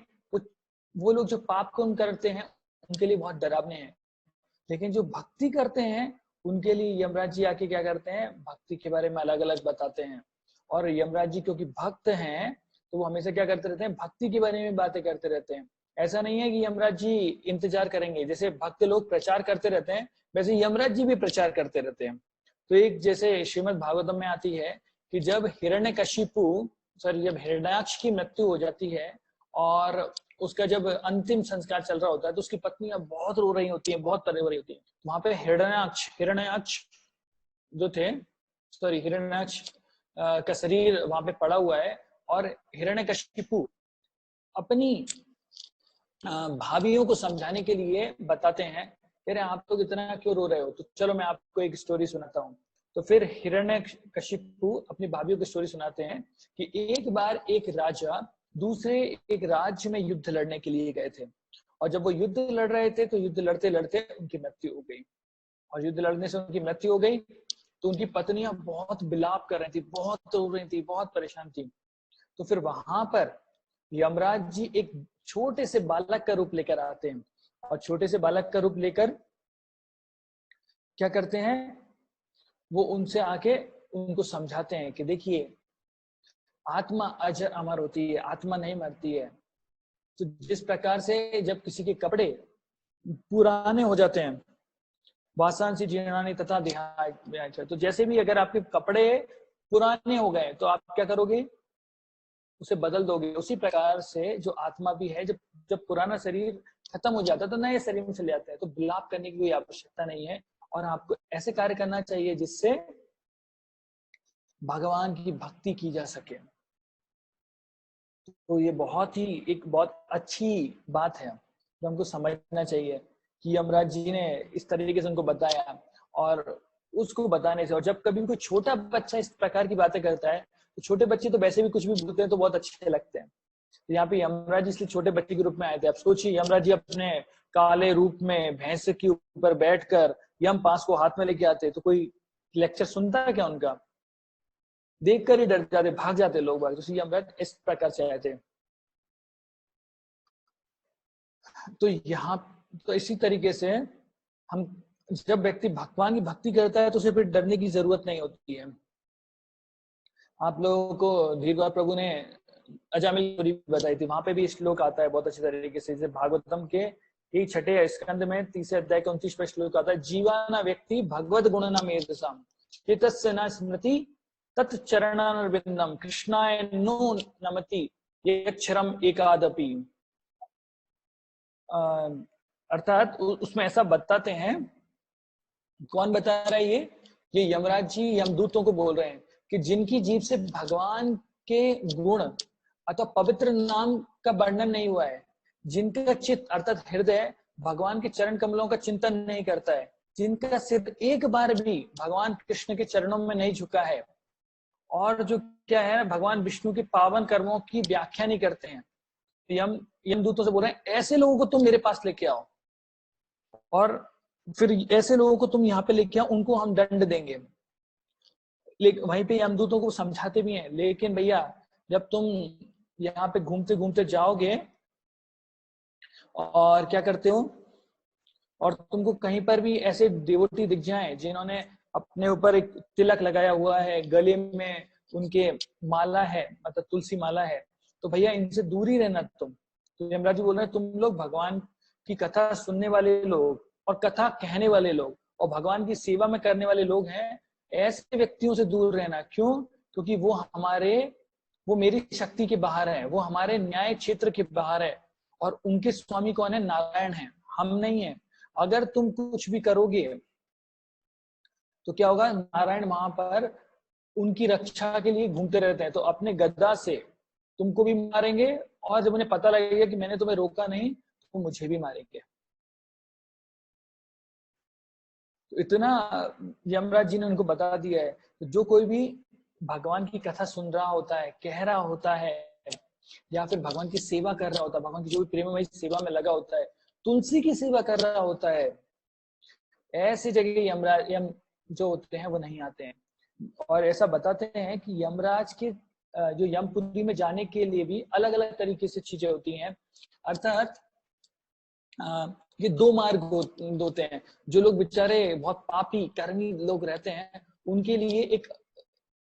वो लोग जो पाप कर्म करते हैं उनके लिए बहुत डरावने हैं, लेकिन जो भक्ति करते हैं उनके लिए यमराज जी आके क्या करते हैं, भक्ति के बारे में अलग अलग बताते हैं। और यमराज जी क्योंकि भक्त हैं तो वो हमेशा क्या करते रहते हैं, भक्ति के बारे में बातें करते रहते हैं। ऐसा नहीं है कि यमराज जी इंतजार करेंगे, जैसे भक्त लोग प्रचार करते रहते हैं वैसे यमराज जी भी प्रचार करते रहते हैं। तो एक जैसे श्रीमद् भागवतम में आती है कि जब हिरण्याक्ष की मृत्यु हो जाती है और उसका जब अंतिम संस्कार चल रहा होता है तो उसकी पत्नियां बहुत रो रही होती है, बहुत तरे हो रही होती है। वहां पे हिरण्याक्ष जो थे, हिरण्याक्ष का शरीर वहां पे पड़ा हुआ है और हिरण्यकशिपु अपनी भाभीियों को समझाने के लिए बताते हैं, कह रहे आप लोग इतना क्यों रो रहे हो, तो चलो मैं आपको एक स्टोरी सुनाता हूँ। तो फिर हिरण्यकशिपु अपनी भाभीियों की स्टोरी सुनाते हैं कि एक बार एक राजा दूसरे एक राज्य में युद्ध लड़ने के लिए गए थे, और जब वो युद्ध लड़ रहे थे तो युद्ध लड़ते लड़ते उनकी मृत्यु हो गई, और युद्ध लड़ने से उनकी मृत्यु हो गई। तो उनकी पत्नियां बहुत विलाप कर रही थी, बहुत रो रही थी, बहुत परेशान थी। तो फिर वहां पर यमराज जी एक छोटे से बालक का रूप लेकर आते हैं, और छोटे से बालक का रूप लेकर क्या करते हैं, वो उनसे आके उनको समझाते हैं कि देखिए आत्मा अजर अमर होती है, आत्मा नहीं मरती है। तो जिस प्रकार से जब किसी के कपड़े पुराने हो जाते हैं, वासांसी जीर्णानि तथा देहाय, तो जैसे भी अगर आपके कपड़े पुराने हो गए तो आप क्या करोगे, उसे बदल दोगे। उसी प्रकार से जो आत्मा भी है, जब जब पुराना शरीर खत्म हो जाता है तो नए शरीर में चले जाते हैं। तो विलाप करने की कोई आवश्यकता नहीं है, और आपको ऐसे कार्य करना चाहिए जिससे भगवान की भक्ति की जा सके। तो ये बहुत ही एक बहुत अच्छी बात है जो हमको समझना चाहिए कि यमराज जी ने इस तरीके से उनको बताया, और उसको बताने से, और जब कभी कोई छोटा बच्चा इस प्रकार की बातें करता है, तो छोटे बच्चे तो वैसे भी कुछ भी बोलते हैं तो बहुत अच्छे लगते हैं। तो यहाँ पे यमराज जी इसलिए छोटे बच्चे के रूप में आए थे। अब सोचिए यमराज जी अपने काले रूप में भैंस के ऊपर बैठकर यम पास को हाथ में लेके आते, तो कोई लेक्चर सुनता है क्या उनका? देखकर ही डर जाते, भाग जाते लोग बाग। तो यमराज इस प्रकार से आए थे। तो यहाँ तो इसी तरीके से हम, जब व्यक्ति भगवान की भक्ति करता है तो उसे फिर डरने की जरूरत नहीं होती है। आप लोगों को धीरद्वार प्रभु ने अजामिल बताई थी, वहां पे भी श्लोक आता है बहुत अच्छी तरीके से। जैसे भागवतम के ही छठे स्कंद में 3 अध्याय के 29वें श्लोक आता है, जीवाना व्यक्ति भगवद गुण न मेधसाम चेतस्य न स्मृति तत्चरणारविंदम कृष्णाय नो नमति यक्षरम एकादपि। अर्थात उसमें ऐसा बताते हैं, कौन बता रहा है ये यमराज जी यमदूतों को बोल रहे हैं कि जिनकी जीभ से भगवान के गुण अथवा पवित्र नाम का वर्णन नहीं हुआ है, जिनका चित्त अर्थात हृदय भगवान के चरण कमलों का चिंतन नहीं करता है, जिनका सिर एक बार भी भगवान कृष्ण के चरणों में नहीं झुका है, और जो क्या है भगवान विष्णु के पावन कर्मों की व्याख्या नहीं करते हैं, यमदूतों से बोल रहे हैं ऐसे लोगों को तुम मेरे पास लेके आओ, और फिर ऐसे लोगों को तुम यहाँ पे लेके आओ, उनको हम दंड देंगे। लेकिन वहीं पे यमदूतों को समझाते भी हैं, लेकिन भैया जब तुम यहाँ पे घूमते घूमते जाओगे और क्या करते हो, और तुमको कहीं पर भी ऐसे डिवोटी दिख जाएं जिन्होंने अपने ऊपर एक तिलक लगाया हुआ है, गले में उनके माला है, मतलब तुलसी माला है, तो भैया इनसे दूर ही रहना तुम। तो यमराज जी बोल रहे हैं तुम लोग भगवान की कथा सुनने वाले लोग और कथा कहने वाले लोग और भगवान की सेवा में करने वाले लोग हैं, ऐसे व्यक्तियों से दूर रहना। क्यों? क्योंकि वो मेरी शक्ति के बाहर है, वो हमारे न्याय क्षेत्र के बाहर है, और उनके स्वामी कौन है? नारायण है, हम नहीं है। अगर तुम कुछ भी करोगे तो क्या होगा? नारायण वहां पर उनकी रक्षा के लिए घूमते रहते हैं, तो अपने गदा से तुमको भी मारेंगे, और जब उन्हें पता लगेगा कि मैंने तुम्हें रोका नहीं तो मुझे भी मारेंगे। तो इतना यमराज जी ने उनको बता दिया है। तो जो कोई भी भगवान की कथा सुन रहा होता है, कह रहा होता है, या फिर भगवान की सेवा कर रहा होता है, भगवान की जो भी प्रेममय सेवा में लगा होता है, तुलसी की सेवा कर रहा होता है, ऐसी जगह यम जो होते हैं वो नहीं आते हैं। और ऐसा बताते हैं कि यमराज के जो यमपुरी में जाने के लिए भी अलग अलग तरीके से चीजें होती हैं। अर्थात ये 2 मार्ग होते हैं। जो लोग बेचारे बहुत पापी कर्मी लोग रहते हैं, उनके लिए एक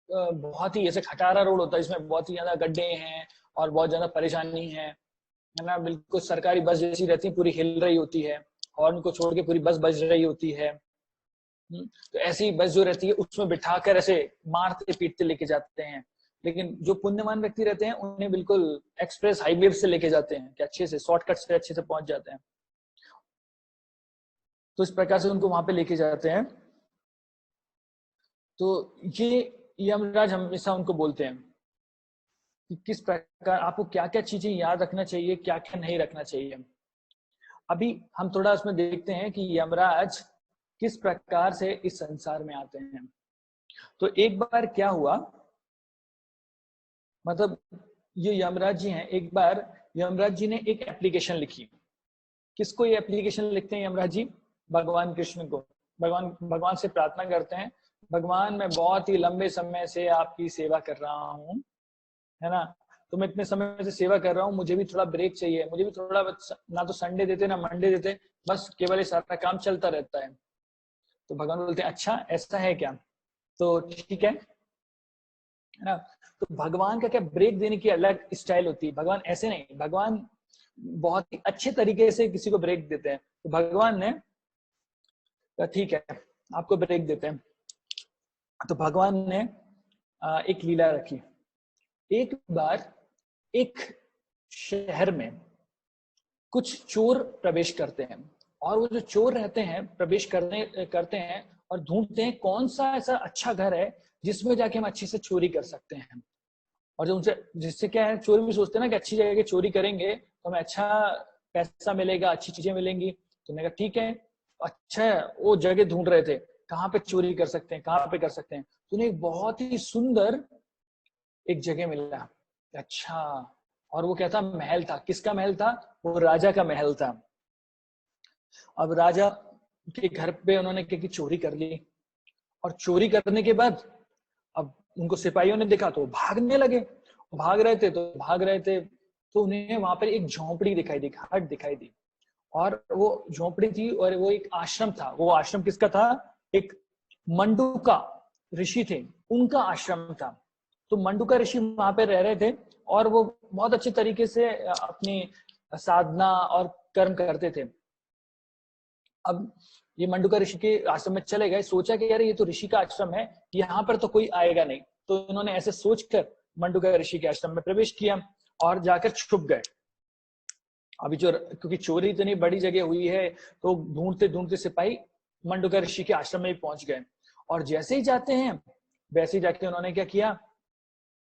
बहुत ही ऐसे खटारा रोड होता है, जिसमें बहुत ही ज्यादा गड्ढे हैं और बहुत ज्यादा परेशानी है ना। बिल्कुल सरकारी बस जैसी रहती है, पूरी हिल रही होती है, हॉर्न को छोड़ के पूरी बस बज रही होती है। तो ऐसी बस जो रहती है उसमें बिठाकर ऐसे मारते पीटते लेके जाते हैं। लेकिन जो पुण्यवान व्यक्ति रहते हैं उन्हें बिल्कुल एक्सप्रेस हाईवे से लेके जाते हैं कि अच्छे से शॉर्टकट से अच्छे से पहुंच जाते हैं। तो इस प्रकार से उनको वहां पे लेके जाते हैं। तो ये यमराज हमेशा उनको बोलते हैं कि किस प्रकार आपको क्या क्या चीजें याद रखना चाहिए, क्या क्या नहीं रखना चाहिए। अभी हम थोड़ा उसमें देखते हैं कि यमराज किस प्रकार से इस संसार में आते हैं। तो एक बार क्या हुआ, मतलब ये यमराज जी हैं, एक बार यमराज जी ने एक एप्लीकेशन लिखी। किसको ये एप्लीकेशन लिखते हैं यमराज जी? भगवान कृष्ण को। भगवान से प्रार्थना करते हैं, भगवान मैं बहुत ही लंबे समय से आपकी सेवा कर रहा हूँ, है ना, तो मैं इतने समय से सेवा कर रहा हूँ, मुझे भी थोड़ा ब्रेक चाहिए, मुझे भी थोड़ा, ना तो संडे देते ना मंडे देते, बस केवल ये सारा काम चलता रहता है। तो भगवान बोलते हैं अच्छा ऐसा है क्या, तो ठीक है ना। तो भगवान का क्या ब्रेक देने की अलग स्टाइल होती है, भगवान ऐसे नहीं, भगवान बहुत ही अच्छे तरीके से किसी को ब्रेक देते हैं। तो भगवान ने कहा ठीक है आपको ब्रेक देते हैं। तो भगवान ने एक लीला रखी। एक बार एक शहर में कुछ चोर प्रवेश करते हैं, और वो जो चोर रहते हैं प्रवेश करते हैं और ढूंढते हैं कौन सा ऐसा अच्छा घर है जिसमें जाके हम अच्छे से चोरी कर सकते हैं। और जो उनसे, जिससे क्या है, चोर भी सोचते हैं ना कि अच्छी जगह की चोरी करेंगे तो हमें अच्छा पैसा मिलेगा, अच्छी चीजें मिलेंगी। तो मैंने कहा ठीक है, अच्छा है, वो जगह ढूंढ रहे थे कहाँ पे चोरी कर सकते हैं, कहाँ पे कर सकते हैं। तो उन्हें एक बहुत ही सुंदर एक जगह मिला। अच्छा, और वो क्या था, महल था। किसका महल था? वो राजा का महल था। अब राजा के घर पे उन्होंने क्या चोरी कर ली, और चोरी करने के बाद अब उनको सिपाहियों ने देखा तो भागने लगे। भाग रहे थे तो उन्हें वहां पर एक झोंपड़ी दिखाई दी, हट दिखाई दी। और वो झोंपड़ी थी और वो एक आश्रम था। वो आश्रम किसका था? एक मंडूका ऋषि थे, उनका आश्रम था। तो मंडूका ऋषि वहां पे रह रहे थे और वो बहुत अच्छे तरीके से अपनी साधना और कर्म करते थे। अब ये मंडूका ऋषि के आश्रम में चले गए, सोचा कि यार ये तो ऋषि का आश्रम है, यहाँ पर तो कोई आएगा नहीं। तो इन्होंने ऐसे सोचकर मंडूका ऋषि के आश्रम में प्रवेश किया और जाकर छुप गए। अभी जो, क्योंकि चोरी इतनी बड़ी जगह हुई है तो ढूंढते ढूंढते सिपाही मंडूका ऋषि के आश्रम में पहुंच गए। और जैसे ही जाते हैं वैसे ही जाके उन्होंने क्या किया,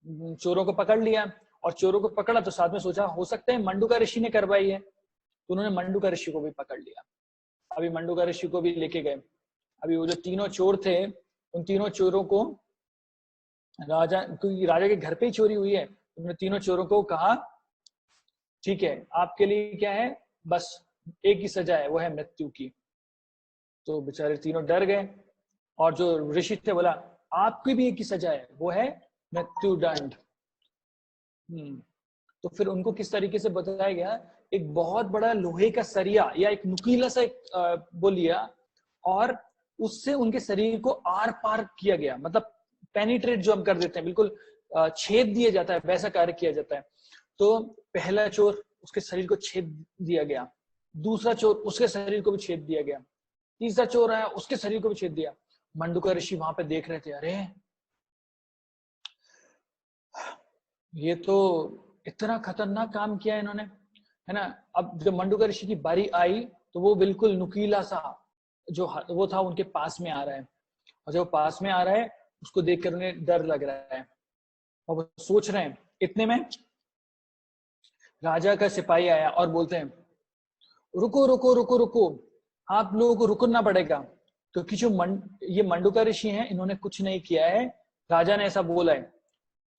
चोरों को पकड़ लिया। और चोरों को पकड़ा तो साथ में सोचा हो सकता है मंडूका ऋषि ने करवाई है, तो उन्होंने मंडूका ऋषि को भी पकड़ लिया। अभी मंडूका ऋषि को भी लेके गए। अभी वो जो तीनों चोर थे, उन तीनों चोरों को राजा, क्योंकि राजा के घर पे ही चोरी हुई है, उन्होंने तीनों चोरों को कहा ठीक है आपके लिए क्या है, बस एक ही सजा है, वो है मृत्यु की। तो बेचारे तीनों डर गए। और जो ऋषि थे बोला आपकी भी एक ही सजा है, वो है मृत्यु दंड। तो फिर उनको किस तरीके से बताया गया, एक बहुत बड़ा लोहे का सरिया या एक नुकीला सा एक वो लिया और उससे उनके शरीर को आर पार किया गया, मतलब पेनिट्रेट जो हम कर देते हैं, बिल्कुल छेद दिया जाता है, वैसा कार्य किया जाता है। तो पहला चोर, उसके शरीर को छेद दिया गया, दूसरा चोर, उसके शरीर को भी छेद दिया गया, तीसरा चोर आया, उसके शरीर को भी छेद दिया। मंडूका ऋषि वहां पे देख रहे थे, अरे ये तो इतना खतरनाक काम किया इन्होंने, है ना। अब जब मंडूका ऋषि की बारी आई तो वो बिल्कुल नुकीला सा जो वो था उनके पास में आ रहा है, और जब पास में आ रहा है उसको देखकर उन्हें डर लग रहा है और वो सोच रहे हैं। इतने में राजा का सिपाही आया और बोलते हैं रुको रुको रुको रुको, आप लोगों को रुकना पड़ेगा, क्योंकि जो ये मंडूका ऋषि हैं इन्होंने कुछ नहीं किया है, राजा ने ऐसा बोला है।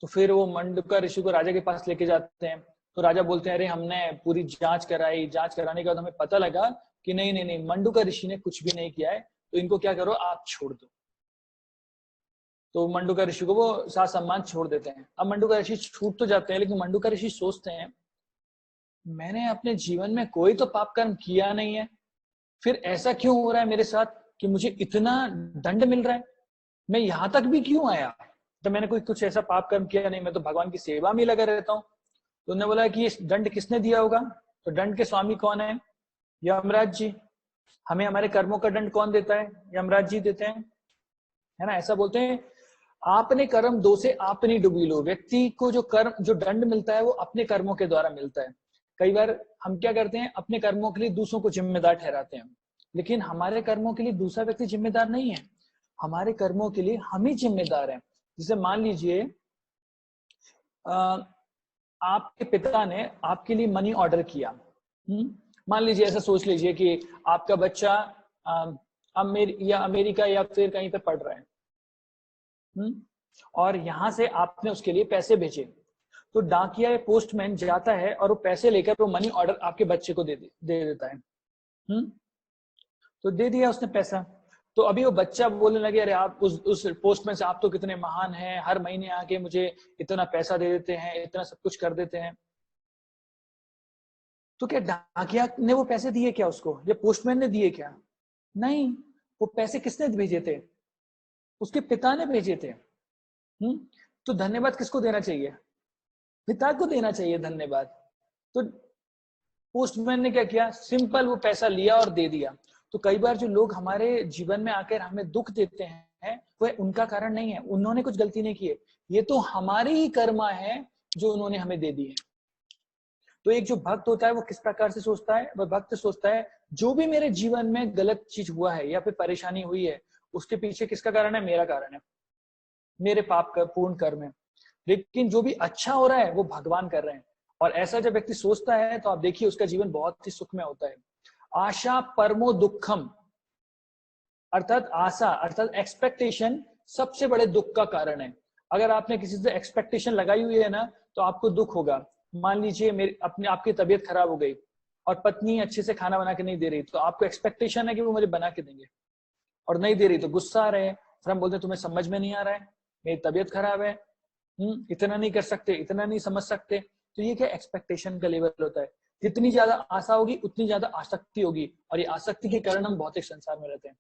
तो फिर वो मंडूका ऋषि को राजा के पास लेके जाते हैं। तो राजा बोलते हैं अरे हमने पूरी जांच कराई, जांच कराने के बाद हमें पता लगा कि नहीं नहीं नहीं, मंडूका ऋषि ने कुछ भी नहीं किया है, तो इनको क्या करो आप छोड़ दो। तो मंडूका ऋषि को वो साथ सम्मान छोड़ देते हैं। अब मंडूका ऋषि छूट तो जाते हैं, लेकिन मंडूका ऋषि सोचते हैं मैंने अपने जीवन में कोई तो पाप कर्म किया नहीं है, फिर ऐसा क्यों हो रहा है मेरे साथ कि मुझे इतना दंड मिल रहा है, मैं यहाँ तक भी क्यों आया, तो मैंने कोई कुछ ऐसा पाप कर्म किया नहीं, मैं तो भगवान की सेवा में लगा रहता हूँ। तो उन्होंने बोला कि ये दंड किसने दिया होगा, तो दंड के स्वामी कौन है, यमराज जी। हमें हमारे कर्मों का दंड कौन देता है, यमराज जी देते हैं, है ना। ऐसा बोलते हैं आपने कर्म दो से आप नहीं डूबी लो, व्यक्ति को जो कर्म जो दंड मिलता है वो अपने कर्मों के द्वारा मिलता है। कई बार हम क्या करते हैं, अपने कर्मों के लिए दूसरों को जिम्मेदार ठहराते हैं, लेकिन हमारे कर्मों के लिए दूसरा व्यक्ति जिम्मेदार नहीं है, हमारे कर्मों के लिए हम ही जिम्मेदार हैं। जैसे मान लीजिए आपके पिता ने आपके लिए मनी ऑर्डर किया, मान लीजिए ऐसा सोच लीजिए कि आपका बच्चा अमेरिका या फिर कहीं पे पढ़ रहा है, और यहां से आपने उसके लिए पैसे भेजे, तो डाकिया या पोस्टमैन जाता है और वो पैसे लेकर वो मनी ऑर्डर आपके बच्चे को दे देता है। तो दे दिया उसने पैसा, तो अभी वो बच्चा बोलने लगे, अरे आप उस पोस्टमैन से आप तो कितने महान हैं, हर महीने आके मुझे इतना पैसा दे देते हैं, इतना सब कुछ कर देते हैं। तो क्या डाकिया ने वो पैसे दिए क्या उसको, या पोस्टमैन ने दिए क्या? नहीं, वो पैसे किसने भेजे थे? उसके पिता ने भेजे थे। तो धन्यवाद किसको देना चाहिए? पिता को देना चाहिए धन्यवाद। तो पोस्टमैन ने क्या किया, सिंपल वो पैसा लिया और दे दिया। तो कई बार जो लोग हमारे जीवन में आकर हमें दुख देते हैं, वह उनका कारण नहीं है, उन्होंने कुछ गलती नहीं की है, ये तो हमारी ही कर्मा है जो उन्होंने हमें दे दी है। तो एक जो भक्त होता है वो किस प्रकार से सोचता है? वह भक्त सोचता है जो भी मेरे जीवन में गलत चीज हुआ है या फिर परेशानी हुई है, उसके पीछे किसका कारण है? मेरा कारण है, मेरे पाप का पूर्ण कर्म है। लेकिन जो भी अच्छा हो रहा है वो भगवान कर रहे हैं। और ऐसा जब व्यक्ति सोचता है तो आप देखिए उसका जीवन बहुत ही सुखमय होता है। आशा परमो दुखम, अर्थात आशा अर्थात एक्सपेक्टेशन सबसे बड़े दुख का कारण है। अगर आपने किसी से एक्सपेक्टेशन लगाई हुई है ना, तो आपको दुख होगा। मान लीजिए मेरी आपकी तबीयत खराब हो गई और पत्नी अच्छे से खाना बना के नहीं दे रही, तो आपको एक्सपेक्टेशन है कि वो मुझे बना के देंगे, और नहीं दे रही तो गुस्सा आ रहे हैं। फिर हम बोलते हैं तुम्हें समझ में नहीं आ रहा है, मेरी तबीयत खराब है, इतना नहीं कर सकते, इतना नहीं समझ सकते। तो ये क्या एक्सपेक्टेशन का लेवल होता है। जितनी ज्यादा आशा होगी उतनी ज्यादा आसक्ति होगी, और ये आसक्ति के कारण हम भौतिक संसार में रहते हैं।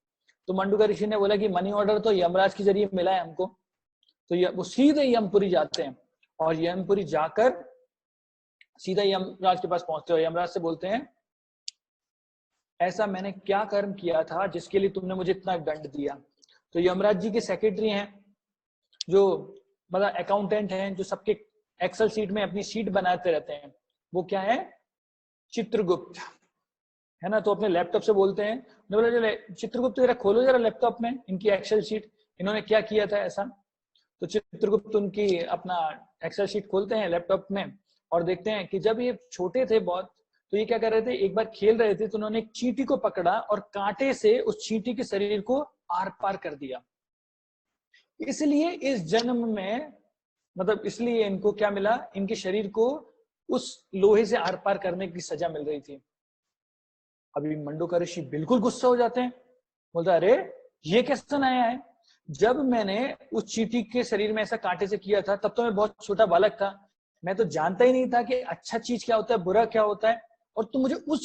तो मंडूका ऋषि ने बोला कि मनी ऑर्डर तो यमराज के जरिए मिला है हमको, तो वो सीधे यमपुरी जाते हैं, और यमपुरी जाकर सीधा यमराज के पास पहुंचते हो। यमराज से बोलते हैं, ऐसा मैंने क्या कर्म किया था जिसके लिए तुमने मुझे इतना दंड दिया? तो यमराज जी के सेक्रेटरी हैं, जो मतलब अकाउंटेंट हैं, जो सबके एक्सेल शीट में अपनी शीट बनाते रहते हैं, वो क्या है? चित्रगुप्त है ना। तो अपने लैपटॉप से बोलते हैं, बोले चित्रगुप्त जरा खोलो जरा लैपटॉप में इनकी एक्सेल शीट, इन्होंने क्या किया था ऐसा। तो चित्रगुप्त उनकी अपना एक्सेल शीट खोलते हैं लैपटॉप में, और देखते हैं कि जब ये छोटे थे बहुत, तो ये क्या कर रहे थे, एक बार खेल रहे थे तो उन्होंने एक चींटी को पकड़ा और कांटे से उस चींटी के शरीर को आर पार कर दिया। इसलिए इस जन्म में मतलब इसलिए इनको क्या मिला, इनके शरीर को उस लोहे से आर पार करने की सजा मिल रही थी। अभी मंडूका ऋषि बिल्कुल गुस्सा हो जाते हैं, बोलता अरे ये कैसा नया है, जब मैंने उस चींटी के शरीर में ऐसा कांटे से किया था तब तो मैं बहुत छोटा बालक था, मैं तो जानता ही नहीं था कि अच्छा चीज क्या होता है, बुरा क्या होता है, और तुम मुझे उस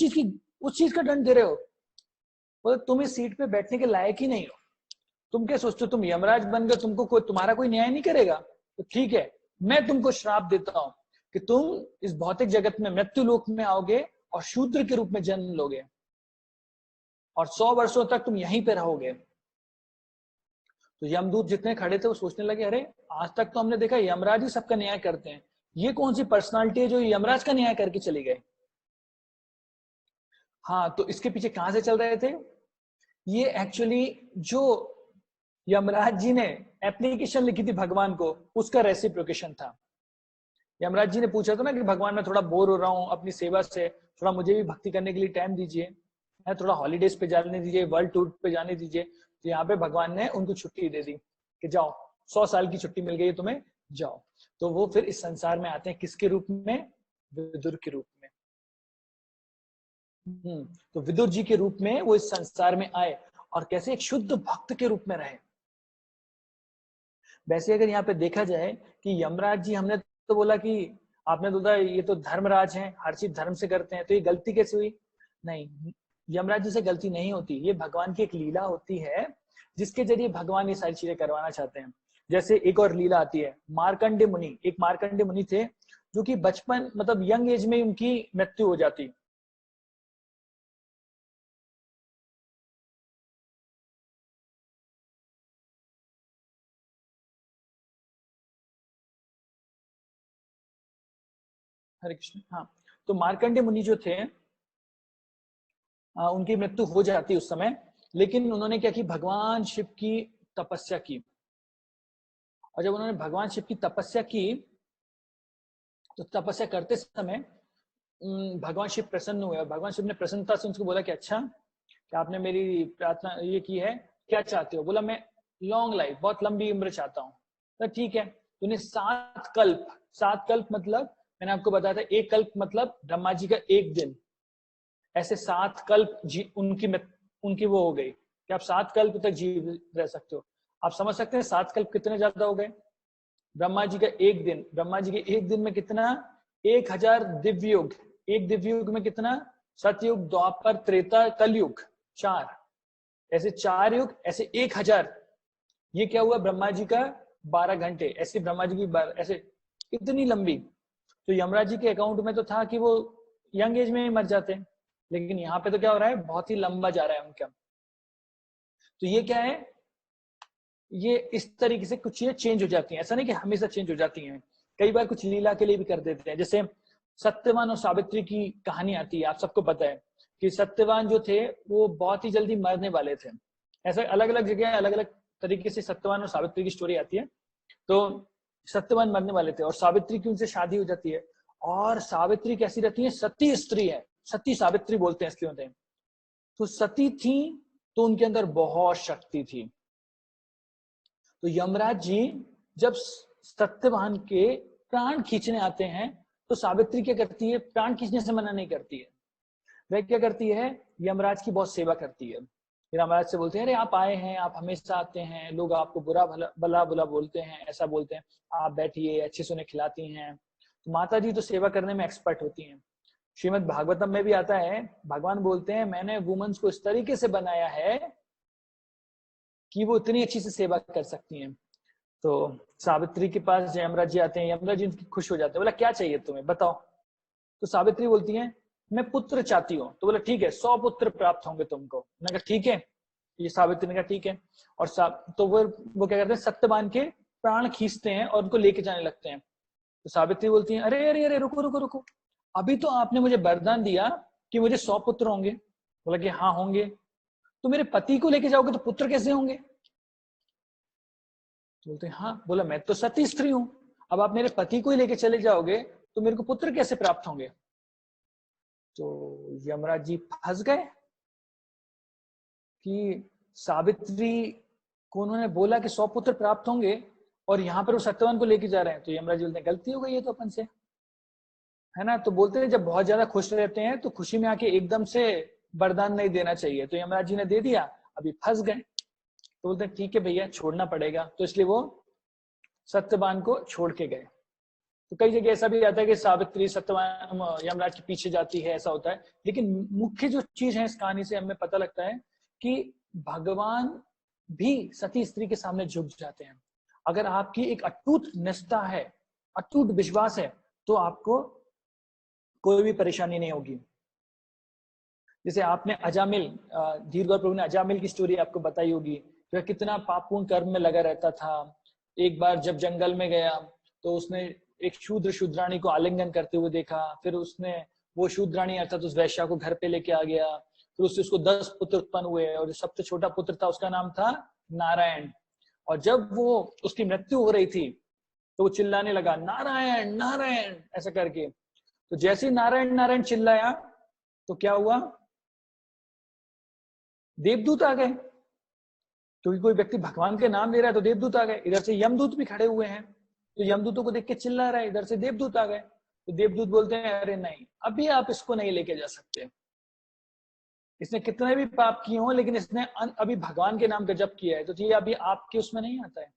चीज का दंड दे रहे हो। बोले तुम इस सीट पे बैठने के लायक ही नहीं हो, तुम क्या सोचते हो तुम यमराज बन गए, तुमको तुम्हारा कोई न्याय नहीं करेगा? तो ठीक है, मैं तुमको श्राप देता हूं कि तुम इस भौतिक जगत में मृत्यु लोक में आओगे और शूद्र के रूप में जन्म लोगे, और 100 वर्षों तक तुम यहीं पे रहोगे। तो यमदूत जितने खड़े थे वो सोचने लगे, अरे आज तक तो हमने देखा यमराज ही सबका न्याय करते हैं, ये कौन सी पर्सनालिटी है जो यमराज का न्याय करके चली गए। हाँ, तो इसके पीछे कहां से चल रहे थे? ये एक्चुअली जो यमराज जी ने एप्लीकेशन लिखी थी भगवान को, उसका रेसिप्रोकेशन था। यमराज जी ने पूछा था ना कि भगवान मैं थोड़ा बोर हो रहा हूँ अपनी सेवा से, थोड़ा मुझे भी भक्ति करने के लिए टाइम दीजिए, थोड़ा हॉलीडेज पे जाने दीजिए, वर्ल्ड टूर पे जाने दीजिए। तो यहाँ पे भगवान ने उनको छुट्टी दे दी कि जाओ 100 साल की छुट्टी मिल गई तुम्हें, जाओ। तो वो फिर इस संसार में आते हैं किसके रूप में? विदुर के रूप में। तो विदुर जी के रूप में वो इस संसार में आए, और कैसे एक शुद्ध भक्त के रूप में रहे। वैसे अगर यहाँ पे देखा जाए कि यमराज जी, हमने तो बोला कि आपने तो बोला ये तो धर्मराज हैं, हर चीज धर्म से करते हैं, तो ये गलती कैसे हुई? नहीं, यमराज जी से गलती नहीं होती, ये भगवान की एक लीला होती है जिसके जरिए भगवान ये सारी चीजें करवाना चाहते हैं। जैसे एक और लीला आती है, मार्कंडे मुनि। एक मार्कंडे मुनि थे जो कि बचपन मतलब यंग एज में उनकी मृत्यु हो जाती। हरे कृष्ण। हाँ, तो मार्कंडे मुनि जो थे, उनकी मृत्यु हो जाती उस समय, लेकिन उन्होंने क्या की, भगवान शिव की तपस्या की। और जब उन्होंने भगवान शिव की तपस्या की, तो तपस्या करते समय भगवान शिव प्रसन्न हुए और भगवान शिव ने प्रसन्नता से उनको बोला कि अच्छा कि आपने मेरी प्रार्थना ये की है, क्या चाहते हो? बोला मैं लॉन्ग लाइफ, बहुत लंबी उम्र चाहता हूँ। तो ठीक है, तूने 7 कल्प मतलब मैंने आपको बताया था, एक कल्प मतलब ब्रह्मा जी का एक दिन, ऐसे 7 कल्प उनकी वो हो गई कि आप 7 कल्प तक जीवित रह सकते हो। आप समझ सकते हैं 7 कल्प कितने ज्यादा हो गए? ब्रह्मा जी का एक दिन, ब्रह्मा जी के एक दिन में कितना? 1000 दिव्य युग। एक दिव्य युग में कितना? सतयुग, द्वापर, त्रेता, कलयुग, 4। ऐसे 4 युग, ऐसे 1000। ये क्या हुआ? ब्रह्मा जी का 12 घंटे, ऐसे ब्रह्मा जी की ऐसे इतनी लंबी। तो यमराज जी के अकाउंट में तो था कि वो यंग एज में ही मर जाते हैं, लेकिन यहाँ पे तो क्या हो रहा है? बहुत ही लंबा जा रहा है उनका। तो ये क्या है? ये इस तरीके से कुछ चीजें चेंज हो जाती हैं, ऐसा नहीं कि हमेशा चेंज हो जाती हैं, कई बार कुछ लीला के लिए भी कर देते हैं। जैसे सत्यवान और सावित्री की कहानी आती है, आप सबको पता है कि सत्यवान जो थे वो बहुत ही जल्दी मरने वाले थे। ऐसा अलग अलग जगह अलग अलग तरीके से सत्यवान और सावित्री की स्टोरी आती है। तो सत्यवान मरने वाले थे और सावित्री की उनसे शादी हो जाती है, और सावित्री कैसी रहती है? सती स्त्री है, सती सावित्री बोलते हैं इसलिए होते हैं। तो सती थी तो उनके अंदर बहुत शक्ति थी। तो यमराज जी जब सत्यवान के प्राण खींचने आते हैं तो सावित्री क्या करती है? प्राण खींचने से मना नहीं करती है, वह क्या करती है? यमराज की बहुत सेवा करती है। यमराज से बोलते हैं अरे आप आए हैं, आप हमेशा आते हैं, लोग आपको बुरा भला बुला बोलते हैं, ऐसा बोलते हैं, आप बैठिए, अच्छे से उन्हें खिलाती हैं। तो माता जी तो सेवा करने में एक्सपर्ट होती हैं। श्रीमद् भागवतम में भी आता है, भगवान बोलते हैं मैंने वुमेन्स को इस तरीके से बनाया है कि वो इतनी अच्छी से सेवा कर सकती हैं। तो सावित्री के पास यमराज जी आते हैं, यमराज जी उनकी खुश हो जाते हैं, बोला क्या चाहिए तुम्हें बताओ। तो सावित्री बोलती है मैं पुत्र चाहती हूँ। तो बोला ठीक है, 100 पुत्र प्राप्त होंगे तुमको। मैंने कहा ठीक है, ये सावित्री ने कहा ठीक है। और तो वो क्या करते हैं? सत्यवान के प्राण खींचते हैं और उनको लेके जाने लगते हैं। तो सावित्री बोलती है अरे अरे अरे रुको रुको रुको, अभी तो आपने मुझे वरदान दिया कि मुझे 100 पुत्र होंगे। बोला कि हाँ होंगे। तो मेरे पति को लेके जाओगे तो पुत्र कैसे होंगे? तो बोलते हैं हाँ। बोला मैं तो सती स्त्री हूं, अब आप मेरे पति को ही लेके चले जाओगे तो मेरे को पुत्र कैसे प्राप्त होंगे? तो यमराज जी फंस गए कि सावित्री को उन्होंने बोला कि 100 पुत्र प्राप्त होंगे और यहाँ पर वो सत्यवान को लेके जा रहे हैं। तो यमराज जी बोलते हैं गलती हो गई है तो अपन से, है ना। तो बोलते हैं जब बहुत ज्यादा खुश रहते हैं तो खुशी में आके एकदम से वरदान नहीं देना चाहिए। तो यमराज जी ने दे दिया, अभी फंस गए। तो बोलते हैं ठीक है भैया, छोड़ना पड़ेगा। तो इसलिए वो सत्यवान को छोड़ के गए। तो कई जगह ऐसा भी आता है कि सावित्री सत्यवान यमराज के पीछे जाती है, ऐसा होता है। लेकिन मुख्य जो चीज है इस कहानी से हमें पता लगता है कि भगवान भी सती स्त्री के सामने झुक जाते हैं। अगर आपकी एक अटूट निष्ठा है, अटूट विश्वास है, तो आपको कोई भी परेशानी नहीं होगी। जैसे आपने अजामिल, धीर गौर प्रभु ने अजामिल की स्टोरी आपको बताई होगी, जो कितना पापपूर्ण कर्म में लगा रहता था। एक बार जब जंगल में गया तो उसने एक शूद्राणी को आलिंगन करते हुए देखा, फिर उसने वो शूद्राणी अर्थात उस वैश्या को घर पे लेके आ गया। फिर उससे उसको 10 पुत्र उत्पन्न हुए और जो सबसे छोटा पुत्र था उसका नाम था नारायण। और जब वो उसकी मृत्यु हो रही थी तो वो चिल्लाने लगा नारायण नारायण ऐसा करके। तो जैसे ही नारायण नारायण चिल्लाया तो क्या हुआ? देवदूत आ गए, क्योंकि कोई व्यक्ति भगवान के नाम ले रहा है तो देवदूत आ गए। इधर से यमदूत भी खड़े हुए हैं, तो यमदूतों को देख के चिल्ला रहा है, इधर से देवदूत आ गए। तो देवदूत बोलते हैं अरे नहीं, अभी आप इसको नहीं लेके जा सकते, इसने कितने भी पाप किए हो लेकिन इसने अभी भगवान के नाम का जप किया है, तो ये अभी आपके उसमें नहीं आता है,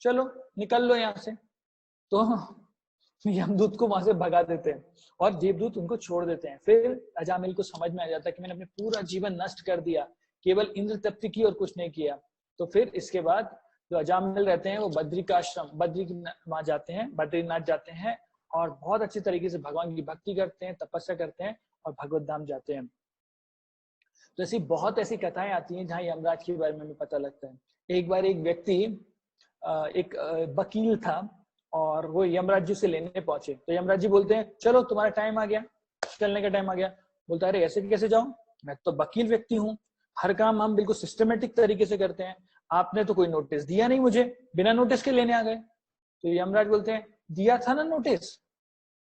चलो निकल लो यहाँ से। तो यमदूत को वहां से भगा देते हैं और देवदूत उनको छोड़ देते हैं। फिर अजामिल को समझ में आ जाता है कि मैंने अपने पूरा जीवन नष्ट कर दिया, केवल इंद्र तृप्ति की और कुछ नहीं किया। तो फिर इसके बाद जो अजामिल रहते हैं वो वहां जाते हैं, बद्रीनाथ जाते हैं और बहुत अच्छी तरीके से भगवान की भक्ति करते हैं, तपस्या करते हैं और भगवत धाम जाते हैं। तो ऐसी बहुत ऐसी कथाएं आती हैं जहाँ यमराज के बारे में हमें पता लगता है। एक बार एक व्यक्ति, एक वकील था और वो यमराज जी से लेने पहुंचे। तो यमराज जी बोलते हैं चलो तुम्हारा टाइम आ गया, चलने का टाइम आ गया। बोलता है अरे ऐसे कैसे जाऊं, मैं तो वकील व्यक्ति हूँ, हर काम हम बिल्कुल सिस्टमेटिक तरीके से करते हैं, आपने तो कोई नोटिस दिया नहीं मुझे, बिना नोटिस के लेने आ गए। तो यमराज बोलते हैं दिया था ना नोटिस,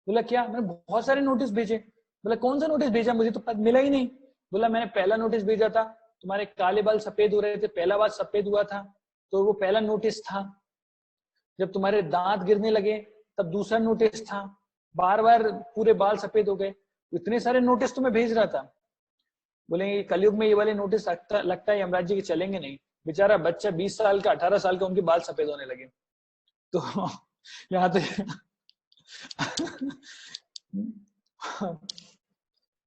बोला क्या? मैंने बहुत सारे नोटिस भेजे। बोला कौन सा नोटिस भेजा, मुझे तो मिला ही नहीं। बोला मैंने पहला नोटिस भेजा था, तुम्हारे काले बाल सफेद हो रहे थे, पहला बाल सफेद हुआ था, तो वो पहला नोटिस था। जब तुम्हारे दांत गिरने लगे तब दूसरा नोटिस था। बार बार पूरे बाल सफेद हो गए, इतने सारे नोटिस तो मैं भेज रहा था। बोले कलयुग में ये वाले नोटिस लगता है यमराज जी के चलेंगे नहीं। बेचारा बच्चा 20 साल का 18 साल का, उनके बाल सफेद होने लगे। तो यहाँ तो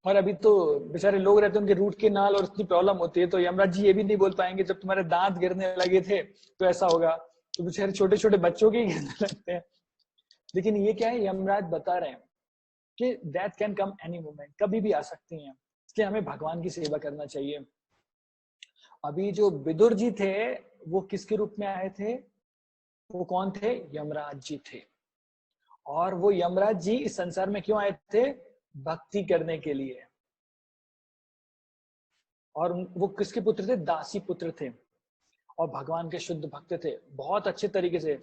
और अभी तो बेचारे लोग रहते हैं, उनके रूट के नाल और इतनी प्रॉब्लम होती है, तो यमराज जी ये भी नहीं बोल पाएंगे जब तुम्हारे दांत गिरने लगे थे तो ऐसा होगा। तो बेचारे छोटे छोटे बच्चों के ही गिरने लगते हैं। लेकिन ये क्या है, यमराज बता रहे हैं कि death can come any moment, कभी भी आ सकती है, इसलिए हमें भगवान की सेवा करना चाहिए। अभी जो विदुर जी थे वो किसके रूप में आए थे? वो कौन थे? यमराज जी थे। और वो यमराज जी इस संसार में क्यों आए थे? भक्ति करने के लिए। और वो किसके पुत्र थे? दासी पुत्र थे, और भगवान के शुद्ध भक्त थे, बहुत अच्छे तरीके से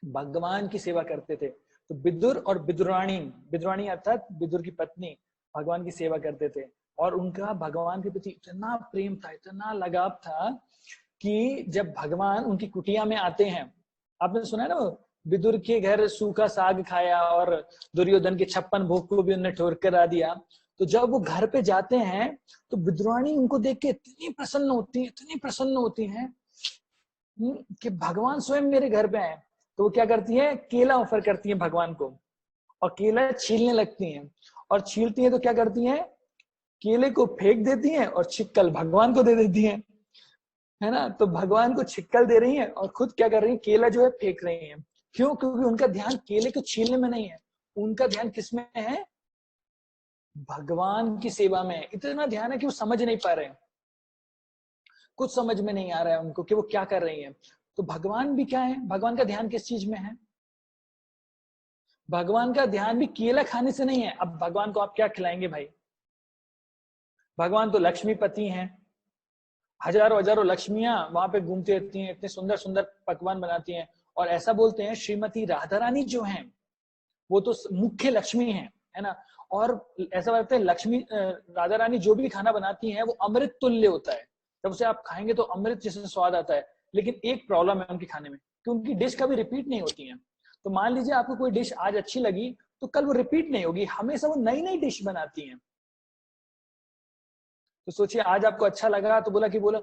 भगवान की सेवा करते थे। तो विदुर और विदुराणी, विदुराणी अर्थात विदुर की पत्नी, भगवान की सेवा करते थे। और उनका भगवान के प्रति इतना प्रेम था, इतना लगाव था कि जब भगवान उनकी कुटिया में आते हैं, आपने सुना है ना, विदुर के घर सूखा साग खाया और दुर्योधन के 56 भोग को भी उन्हें ठोर कर आ दिया। तो जब वो घर पे जाते हैं तो विदुराणी उनको देख के इतनी प्रसन्न होती है, इतनी प्रसन्न होती है कि भगवान स्वयं मेरे घर पे आए। तो वो क्या करती है, केला ऑफर करती है भगवान को, और केला छीलने लगती हैं। और छीलती हैं तो क्या करती हैं, केले को फेंक देती हैं और छिक्कल भगवान को दे देती हैं, है ना। तो भगवान को छिक्कल दे रही हैं और खुद क्या कर रही है, केला जो है फेंक रही हैं। क्यों? क्योंकि उनका ध्यान केले को छीलने में नहीं है, उनका ध्यान किस में है? भगवान की सेवा में। इतना ध्यान है कि वो समझ नहीं पा रहे हैं, कुछ समझ में नहीं आ रहा है उनको कि वो क्या कर रही हैं। तो भगवान भी क्या है, भगवान का ध्यान किस चीज में है? भगवान का ध्यान भी केला खाने से नहीं है। अब भगवान को आप क्या खिलाएंगे भाई? भगवान तो लक्ष्मीपति हैं, हजारों हजारों लक्ष्मियां वहां पे घूमती रहती हैं, इतने सुंदर सुंदर पकवान बनाती हैं। और ऐसा बोलते हैं श्रीमती राधा रानी जो हैं वो तो मुख्य लक्ष्मी है ना। और ऐसा बोलते हैं लक्ष्मी राधा रानी जो भी खाना बनाती हैं वो अमृत तुल्य होता है, जब उसे आप खाएंगे तो अमृत जैसे स्वाद आता है। लेकिन एक प्रॉब्लम है उनके खाने में कि उनकी डिश कभी रिपीट नहीं होती है। तो मान लीजिए आपको कोई डिश आज अच्छी लगी तो कल वो रिपीट नहीं होगी, हमेशा वो नई नई डिश बनाती हैं। तो सोचिए आज आपको अच्छा लगा तो बोला कि बोला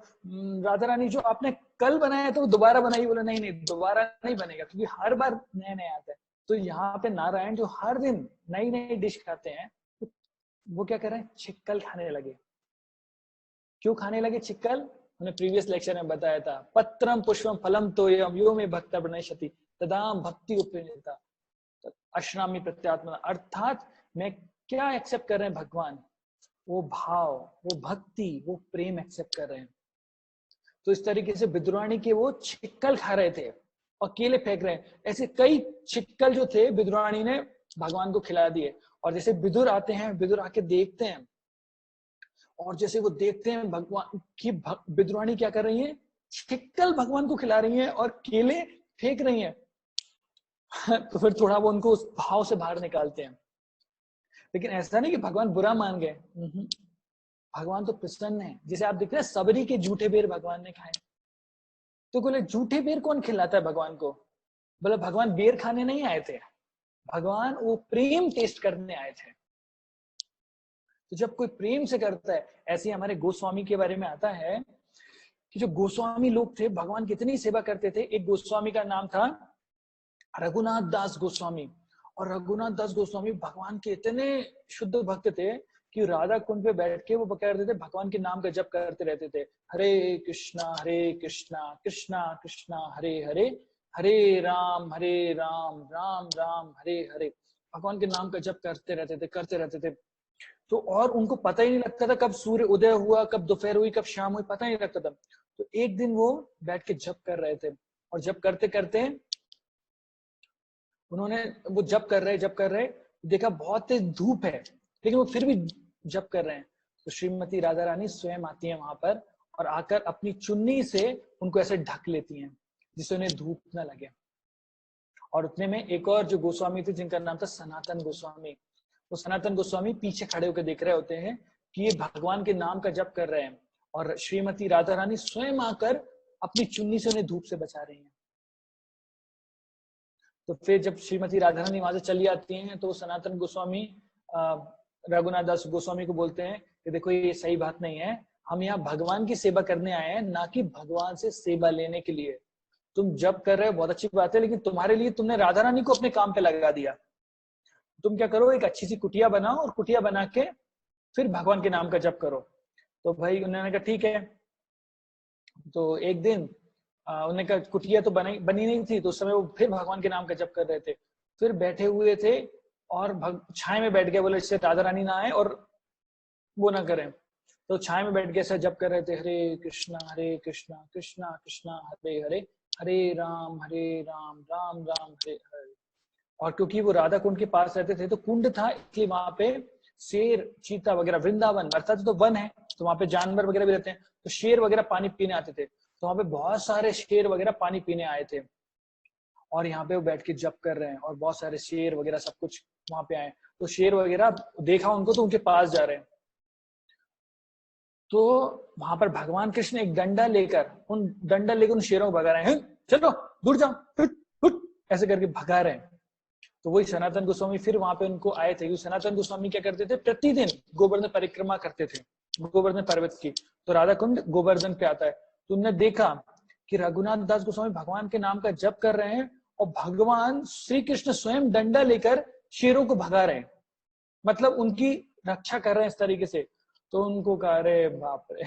राधा रानी जो आपने कल बनाया तो वो दोबारा बनाइए। बोला नहीं नहीं दोबारा नहीं बनेगा, क्योंकि हर बार नया नया आता है। तो यहाँ पे नारायण जो हर दिन नई नई डिश खाते हैं, तो वो क्या कर रहे हैं, छिक्कल खाने लगे। क्यों खाने लगे छिक्कल? मैंने प्रीवियस लेक्चर में बताया था, पत्रम पुष्पम फलम तोयम यो में भक्त प्रणश्यति तदाम भक्ति उपनीता अश्रामी प्रत्यात्मना। अर्थात मैं क्या एक्सेप्ट कर रहे हैं भगवान? वो भाव, वो भक्ति, वो प्रेम एक्सेप्ट कर रहे हैं। तो इस तरीके से विदुराणी के वो छिक्कल खा रहे थे और केले फेंक रहे हैं। ऐसे कई छिक्कल जो थे विदुराणी ने भगवान को खिला दिए। और जैसे विदुर आते हैं, विदुर आके देखते हैं, और जैसे वो देखते हैं भगवान की विदुराणी क्या कर रही है, छिक्कल भगवान को खिला रही है और केले फेंक रही है। तो फिर थोड़ा वो उनको उस भाव से बाहर निकालते हैं। लेकिन ऐसा नहीं कि भगवान बुरा मान गए, भगवान तो प्रसन्न है। जैसे आप देखते हैं सबरी के झूठे बेर भगवान ने खाए, तो बोले झूठे बेर कौन खिलाता है भगवान को? बोले भगवान बेर खाने नहीं आए थे, भगवान वो प्रेम टेस्ट करने आए थे। तो जब कोई प्रेम से करता है, ऐसे हमारे गोस्वामी के बारे में आता है कि जो गोस्वामी लोग थे भगवान कितनी सेवा करते थे। एक गोस्वामी का नाम था रघुनाथ दास गोस्वामी। और रघुनाथ दास गोस्वामी भगवान के इतने शुद्ध भक्त थे कि राधा कुंड पे बैठ के वो क्या करते थे, भगवान के नाम का जप करते रहते थे। हरे कृष्णा कृष्णा कृष्णा हरे हरे, हरे राम राम राम हरे हरे। भगवान के नाम का जप करते रहते थे। तो और उनको पता ही नहीं लगता था कब सूर्य उदय हुआ, कब दोपहर हुई, कब शाम हुई, पता नहीं लगता था। तो एक दिन वो बैठ के जप कर रहे थे, और जप करते करते उन्होंने, वो जप कर रहे देखा बहुत तेज धूप है, लेकिन वो फिर भी जप कर रहे हैं। तो श्रीमती राधा रानी स्वयं आती है वहां पर, और आकर अपनी चुन्नी से उनको ऐसे ढक लेती हैं जिससे उन्हें धूप न लगे। और उतने में एक और जो गोस्वामी थे जिनका नाम था सनातन गोस्वामी, वो सनातन गोस्वामी पीछे खड़े होकर देख रहे होते हैं कि ये भगवान के नाम का जप कर रहे हैं और श्रीमती राधा रानी स्वयं आकर अपनी चुन्नी से उन्हें धूप से बचा रही हैं। तो फिर जब श्रीमती राधा रानी वहां से चली आती हैं तो सनातन गोस्वामी रघुनाथ दास गोस्वामी को बोलते हैं कि देखो ये सही बात नहीं है, हम यहाँ भगवान की सेवा करने आए हैं, ना कि भगवान से सेवा लेने के लिए। तुम जप कर रहे हो बहुत अच्छी बात है, लेकिन तुम्हारे लिए तुमने राधा रानी को अपने काम पे लगा दिया। तुम क्या करो, एक अच्छी सी कुटिया बनाओ और कुटिया बना के फिर भगवान के नाम का जप करो। तो भाई उन्होंने कहा ठीक है। तो एक दिन उन्होंने कहा कुटिया तो बनी नहीं थी, तो उस समय वो फिर भगवान के नाम का जप कर रहे थे। फिर बैठे हुए थे और छाए में बैठ गए, बोले इससे राधा रानी ना आए और वो ना करें। तो छाए में बैठ के ऐसा जप कर रहे थे, हरे कृष्णा कृष्णा कृष्णा हरे हरे, हरे राम राम राम हरे हरे। और क्योंकि वो राधा कुंड के पास रहते थे तो कुंड था, इसलिए वहां पे शेर चीता वगैरह, वृंदावन अर्थात तो वन है तो वहां पे जानवर वगैरह भी रहते हैं, तो शेर वगैरह पानी पीने आते थे। तो वहां पे बहुत सारे शेर वगैरह पानी पीने आए थे और यहाँ पे वो बैठ के जप कर रहे हैं और बहुत सारे शेर वगैरह सब कुछ वहां पे आए। तो शेर वगैरह देखा उनको तो उनके पास जा रहे हैं। तो वहां पर भगवान कृष्ण एक डंडा लेकर उन शेरों को भगा रहे हैं, चलो दूर जाओ, हुट, हुट, ऐसे करके भगा रहे हैं। तो वही सनातन गोस्वामी फिर वहां पे उनको आए थे, क्योंकि सनातन गोस्वामी क्या करते थे, प्रतिदिन गोवर्धन परिक्रमा करते थे, गोवर्धन पर्वत की। तो राधा कुंड गोवर्धन पे आता है। तो उन्होंने देखा कि रघुनाथ दास गोस्वामी भगवान के नाम का जप कर रहे हैं और भगवान श्री कृष्ण स्वयं डंडा लेकर शेरों को भगा रहे हैं, मतलब उनकी रक्षा कर रहे हैं इस तरीके से। तो उनको कहा, अरे बाप रे।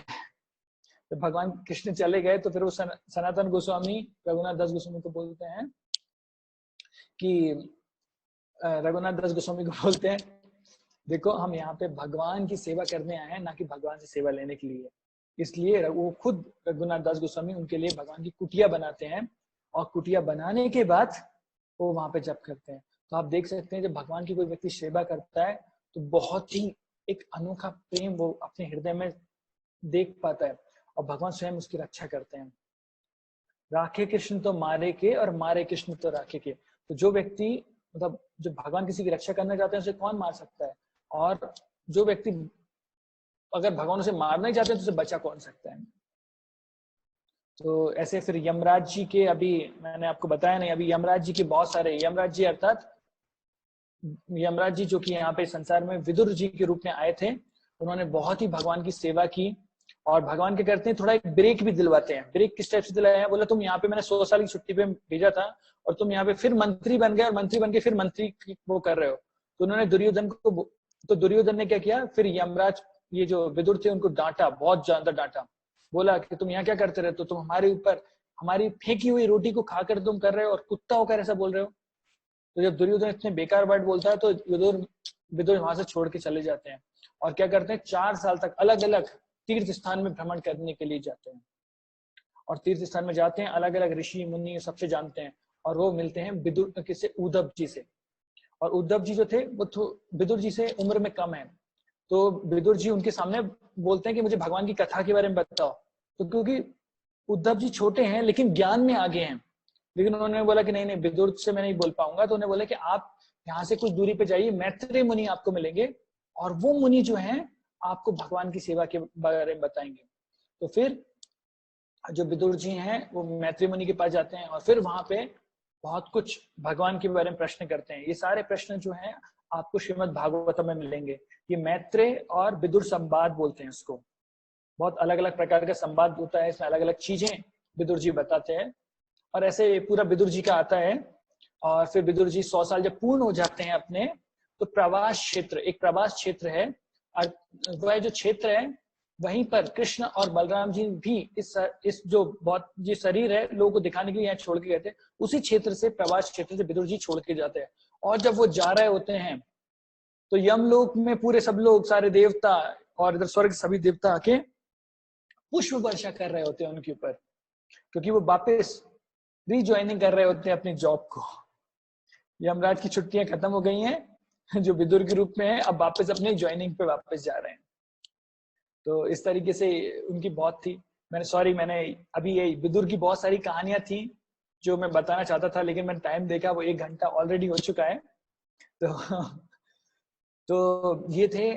तो भगवान कृष्ण चले गए तो फिर वो सनातन गोस्वामी रघुनाथ दास गोस्वामी को बोलते हैं कि रघुनाथ दास गोस्वामी को बोलते हैं, देखो हम यहाँ पे भगवान की सेवा करने आए हैं, ना कि भगवान से सेवा लेने के लिए। इसलिए वो खुद रघुनाथ दास गोस्वामी उनके लिए भगवान की कुटिया बनाते हैं और कुटिया बनाने के बाद वो वहां पे जप करते हैं। तो आप देख सकते हैं जब भगवान की कोई व्यक्ति सेवा करता है तो बहुत ही एक अनोखा प्रेम वो अपने हृदय में देख पाता है और भगवान स्वयं उसकी रक्षा करते हैं। राखे कृष्ण तो मारे के और मारे कृष्ण तो राखे के। तो जो व्यक्ति मतलब जो भगवान किसी की रक्षा करना चाहते हैं उसे कौन मार सकता है, और जो व्यक्ति अगर भगवान उसे मारना ही चाहते हैं तो उसे बचा कौन सकता है। तो ऐसे फिर यमराज जी के, अभी मैंने आपको बताया नहीं, अभी यमराज जी के बहुत सारे, यमराज जी अर्थात यमराज जी जो कि यहाँ पे संसार में विदुर जी के रूप में आए थे, उन्होंने बहुत ही भगवान की सेवा की। और भगवान के करते हैं थोड़ा एक ब्रेक भी दिलवाते हैं। ब्रेक किस टाइप से दिलाया है, बोला तुम यहाँ पे मैंने 100 साल की छुट्टी पे भेजा था और तुम यहाँ पे फिर मंत्री बन गए और मंत्री बन के फिर मंत्री वो कर रहे हो। तो उन्होंने दुर्योधन को, तो दुर्योधन ने क्या किया, फिर यमराज ये जो विदुर थे उनको डांटा, बहुत ज्यादा डांटा। बोला कि तुम यहाँ क्या करते रहते हो, तुम हमारे ऊपर हमारी फेंकी हुई रोटी को खाकर तुम कर रहे हो और कुत्ता होकर ऐसा बोल रहे हो। तो जब दुर्योधन इतने बेकार वर्ड बोलता है तो विदुर वहां से छोड़ के चले जाते हैं और क्या करते हैं, 4 साल तक अलग अलग तीर्थ स्थान में भ्रमण करने के लिए जाते हैं। और तीर्थ स्थान में जाते हैं, अलग अलग ऋषि मुनि सबसे जानते हैं और वो मिलते हैं विदुर किससे, उद्धव जी से। और उद्धव जी जो थे वो विदुर जी से उम्र में कम है। तो विदुर जी उनके सामने बोलते हैं कि मुझे भगवान की कथा के बारे में बताओ। तो क्योंकि उद्धव जी छोटे हैं लेकिन ज्ञान में आगे हैं, लेकिन उन्होंने बोला कि नहीं नहीं विदुर से मैं नहीं बोल पाऊंगा। तो उन्होंने बोला कि आप यहाँ से कुछ दूरी पे जाइए, मैत्रेय मुनि आपको मिलेंगे और वो मुनि जो हैं आपको भगवान की सेवा के बारे में बताएंगे। तो फिर जो विदुर जी हैं वो मैत्रेय मुनि के पास जाते हैं और फिर वहां पे बहुत कुछ भगवान के बारे में प्रश्न करते हैं। ये सारे प्रश्न जो हैं आपको श्रीमद् भागवतम में मिलेंगे। ये मैत्रेय और विदुर संवाद बोलते हैं इसको। बहुत अलग अलग प्रकार का संवाद होता है, इसमें अलग अलग चीजें विदुर जी बताते हैं। और ऐसे पूरा विदुर जी का आता है। और फिर विदुर जी 100 साल जब पूर्ण हो जाते हैं अपने, तो प्रवास क्षेत्र, एक प्रवास क्षेत्र है, वह जो क्षेत्र है वहीं पर कृष्ण और बलराम जी भी इस जो बहुत ये शरीर है लोगों को दिखाने के लिए यहाँ छोड़ के गए थे, उसी क्षेत्र से, प्रवास क्षेत्र से विदुर जी छोड़ के जाते हैं। और जब वो जा रहे होते हैं तो यमलोक में पूरे सब लोग, सारे देवता और इधर स्वर्ग सभी देवता आके पुष्प वर्षा कर रहे होते हैं उनके ऊपर, क्योंकि वो वापस रीज्वाइनिंग कर रहे होते हैं अपनी जॉब को। यमराज की छुट्टियां खत्म हो गई हैं, जो विदुर के रूप में है अब वापस अपने ज्वाइनिंग पे वापस जा रहे हैं। तो इस तरीके से उनकी बहुत थी। मैंने अभी ये विदुर की बहुत सारी कहानियां थी जो मैं बताना चाहता था, लेकिन मैंने टाइम देखा वो 1 घंटा ऑलरेडी हो चुका है। तो ये थे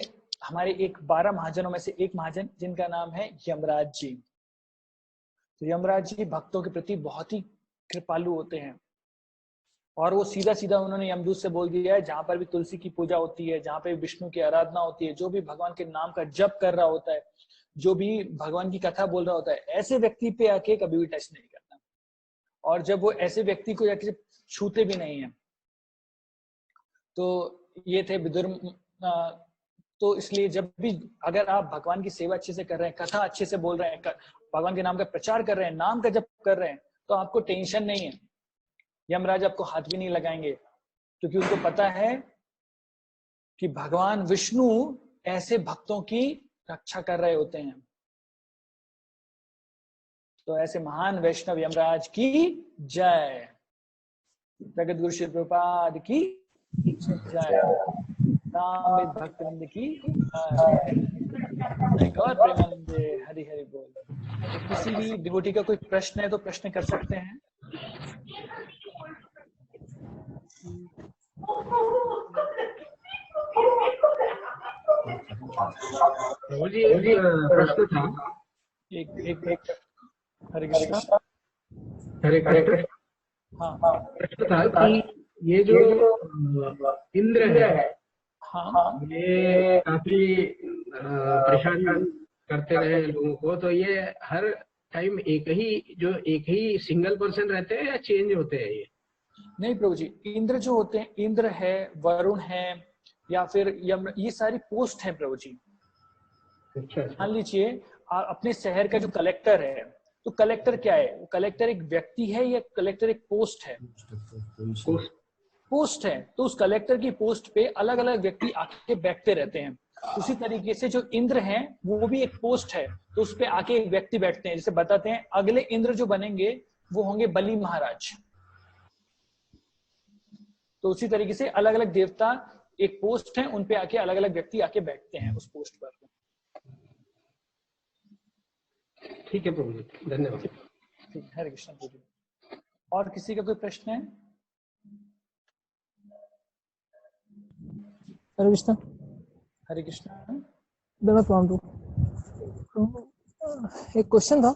हमारे 12 महाजनों में से एक महाजन, जिनका नाम है यमराज जी। तो यमराज जी भक्तों के प्रति बहुत ही कृपालु होते हैं, और वो सीधा सीधा उन्होंने यमदूत से बोल दिया है, जहां पर भी तुलसी की पूजा होती है, जहां पे विष्णु की आराधना होती है, जो भी भगवान के नाम का जप कर रहा होता है, जो भी भगवान की कथा बोल रहा होता है, ऐसे व्यक्ति पे आके कभी भी टच नहीं करना। और जब वो ऐसे व्यक्ति को जाके छूते भी नहीं है। तो ये थे विदुर। तो इसलिए जब भी अगर आप भगवान की सेवा अच्छे से कर रहे हैं, कथा अच्छे से बोल रहे हैं, भगवान के नाम का प्रचार कर रहे हैं, नाम का जप कर रहे हैं, तो आपको टेंशन नहीं है। यमराज आपको हाथ भी नहीं लगाएंगे, क्योंकि उनको पता है कि भगवान विष्णु ऐसे भक्तों की रक्षा कर रहे होते हैं। तो ऐसे महान वैष्णव यमराज की जय। जगत गुरु श्री प्रभुपाद की जय। राम भक्तवृंद की और प्रेमानंदे हरि हरि बोल। तो किसी भी डिवोटी का कोई प्रश्न है तो प्रश्न कर सकते हैं। मुझे एक प्रश्न था। एक हरे कृष्ण। हरे कृष्ण। हाँ, प्रश्न था कि ये जो इंद्र है, हाँ, ये काफी परेशान करते रहे लोगों को, तो ये हर टाइम एक ही सिंगल पर्सन रहते हैं या चेंज होते हैं ये? नहीं प्रभु जी, इंद्र जो होते हैं, इंद्र है, वरुण है, या फिर यम, ये सारी पोस्ट है प्रभु जी। मान लीजिए अपने शहर का जो कलेक्टर है, तो कलेक्टर क्या है? कलेक्टर एक व्यक्ति है या कलेक्टर एक पोस्ट है? पोस्ट है। तो उस कलेक्टर की पोस्ट पे अलग अलग व्यक्ति आके बैठते रहते हैं। उसी तरीके से जो इंद्र हैं वो भी एक पोस्ट है, तो उस पे आके एक व्यक्ति बैठते हैं। जैसे बताते हैं अगले इंद्र जो बनेंगे वो होंगे बलि महाराज। तो उसी तरीके से अलग अलग देवता एक पोस्ट है, उन पे आके अलग अलग व्यक्ति आके बैठते हैं उस पोस्ट पर। ठीक है प्रभु जी, धन्यवाद। ठीक, हरे कृष्ण प्रभु जी। और किसी का कोई प्रश्न है? हरे कृष्ण। हरे कृष्ण। एक क्वेश्चन था।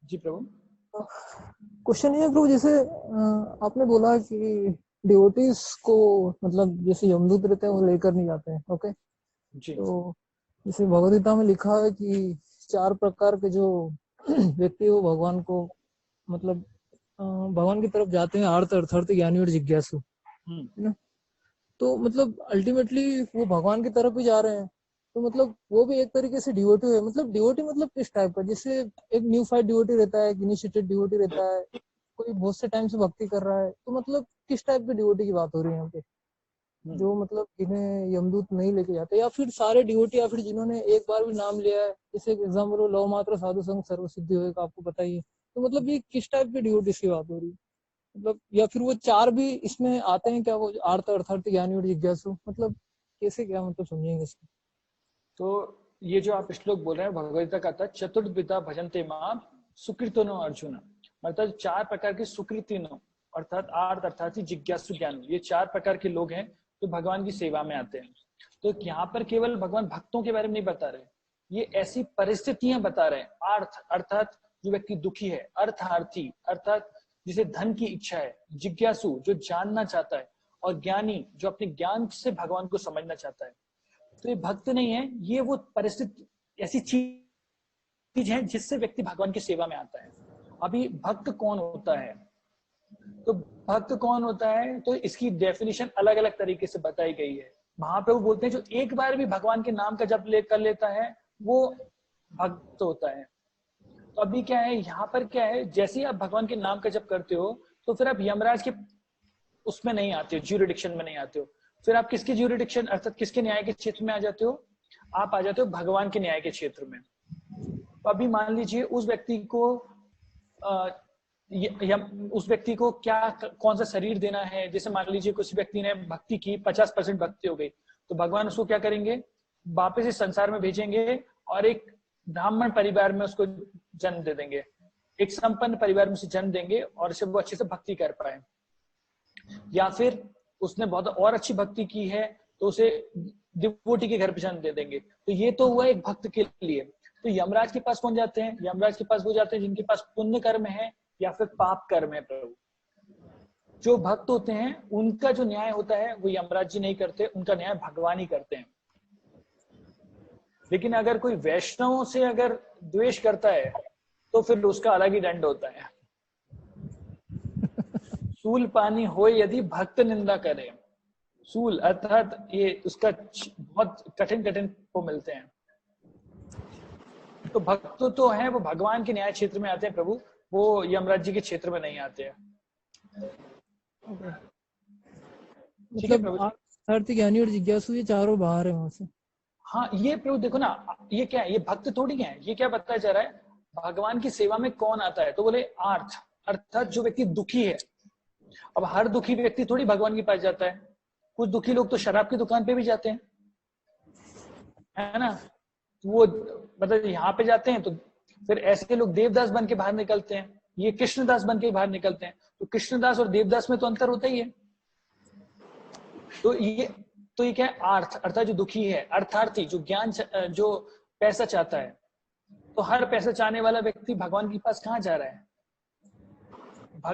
जी प्रभु। क्वेश्चन ये है प्रभु, जैसे आपने बोला कि डिवोटीज को मतलब जैसे यमदूत रहते हैं वो लेकर नहीं जाते हैं, ओके जी। तो जैसे भगवद गीता में लिखा है कि 4 प्रकार के जो व्यक्ति वो भगवान को मतलब भगवान की तरफ जाते हैं, आर्त, अर्थार्थी, ज्ञानी और जिज्ञासु, है ना। तो मतलब अल्टीमेटली वो भगवान की तरफ ही जा रहे हैं, तो मतलब वो भी एक तरीके से डिवोटी है। मतलब डिवोटी मतलब किस टाइप का? जैसे एक न्यू फाइट डिवोटी रहता है, एक इनिशिएटेड डिवोटी रहता है, कोई बहुत से टाइम से भक्ति कर रहा है, तो मतलब किस टाइप के डिवोटी की बात हो रही है यहाँ पे, जो मतलब जिन्हें यमदूत नहीं लेके जाते, या फिर सारे डिवोटी, या फिर जिन्होंने एक बार भी नाम लिया है, जैसे एग्जाम्पल लव मात्र साधु संग सर्व सिद्धि होगा, आपको पता ही है। तो मतलब ये किस टाइप के डिवोटी की बात हो रही है? मतलब या फिर वो 4 भी इसमें आते हैं क्या, वो आर्त, अर्थार्थी, ज्ञानी और जिज्ञासु? मतलब कैसे, क्या मतलब समझेंगे इसको? तो ये जो आप श्लोक बोल रहे हैं भगवद्गीता का था, चतुर्विधा भजन्ते मां सुकृतिनो अर्जुन, मतलब 4 प्रकार के सुकृतिनो अर्थात आर्त, अर्थात जिज्ञासु, ज्ञानी, ये 4 प्रकार के लोग हैं जो भगवान की सेवा में आते हैं। तो यहाँ पर केवल भगवान भक्तों के बारे में नहीं बता रहे, ये ऐसी परिस्थितियां बता रहे हैं। आर्थ अर्थात जो व्यक्ति दुखी है, अर्थार्थी अर्थात जिसे धन की इच्छा है, जिज्ञासु जो जानना चाहता है, और ज्ञानी जो अपने ज्ञान से भगवान को समझना चाहता है। तो ये भक्त नहीं है, ये वो परिस्थिति, ऐसी चीज है जिससे व्यक्ति भगवान की सेवा में आता है। अभी भक्त कौन होता है? तो भक्त कौन होता है, तो इसकी डेफिनेशन अलग अलग तरीके से बताई गई है। महाप्रभु बोलते हैं जो एक बार भी भगवान के नाम का जप कर लेता है वो भक्त होता है। तो अभी क्या है यहाँ पर, क्या है, जैसे ही आप भगवान के नाम का जप करते हो तो फिर आप यमराज के उसमें नहीं आते हो, ज्यूरिडिक्शन में नहीं आते हो। फिर आप किसके ज्यूरिडिक्शन अर्थात किसके न्याय के क्षेत्र में आ जाते हो? आप आ जाते हो भगवान के न्याय के क्षेत्र में। तो अभी मान लीजिए उस व्यक्ति को उस व्यक्ति को क्या, कौन सा शरीर देना है। जैसे मान लीजिए कुछ व्यक्ति ने भक्ति की, 50% भक्ति हो गई, तो भगवान उसको क्या करेंगे, वापस इस संसार में भेजेंगे और एक ब्राह्मण परिवार में उसको जन्म दे देंगे। एक संपन्न परिवार में से जन्म देंगे और इसे वो अच्छे से भक्ति कर पाए, या फिर उसने बहुत और अच्छी भक्ति की है तो उसे डिवोटी के घर पे जन्म दे देंगे। तो ये तो हुआ एक भक्त के लिए। तो यमराज के पास कौन जाते हैं? यमराज के पास वो जाते हैं जिनके पास पुण्य कर्म है या फिर पाप कर्म है प्रभु। जो भक्त होते हैं उनका जो न्याय होता है वो यमराज जी नहीं करते, उनका न्याय भगवान ही करते हैं। लेकिन अगर कोई वैष्णवों से अगर द्वेष करता है तो फिर उसका अलग ही दंड होता है। सूल पानी हो यदि भक्त निंदा करे, सूल अर्थात ये उसका बहुत कठिन कठिन को मिलते हैं। तो भक्त तो है वो भगवान के न्याय क्षेत्र में आते हैं प्रभु, वो यमराज जी के क्षेत्र में नहीं आते हैं। मतलब अर्थ ज्ञानी और जिज्ञासु ये चारों बाहर है वहां से। हाँ ये प्रभु देखो ना, ये क्या है, ये भक्त थोड़ी है, ये क्या बताया जा रहा है, भगवान की सेवा में कौन आता है? तो बोले आर्थ, अर्थात जो व्यक्ति दुखी है। अब हर दुखी व्यक्ति थोड़ी भगवान के पास जाता है, कुछ दुखी लोग तो शराब की दुकान पे भी जाते हैं, है ना, वो मतलब यहाँ पे जाते हैं। तो फिर ऐसे लोग देवदास बन के बाहर निकलते हैं, ये कृष्णदास बन के बाहर निकलते हैं। तो कृष्णदास और देवदास में तो अंतर होता ही है। तो ये क्या है? आर्थ अर्थात जो दुखी है, अर्थार्थी जो ज्ञान जो पैसा चाहता है। तो हर पैसा चाहने वाला व्यक्ति भगवान के पास कहाँ जा रहा है?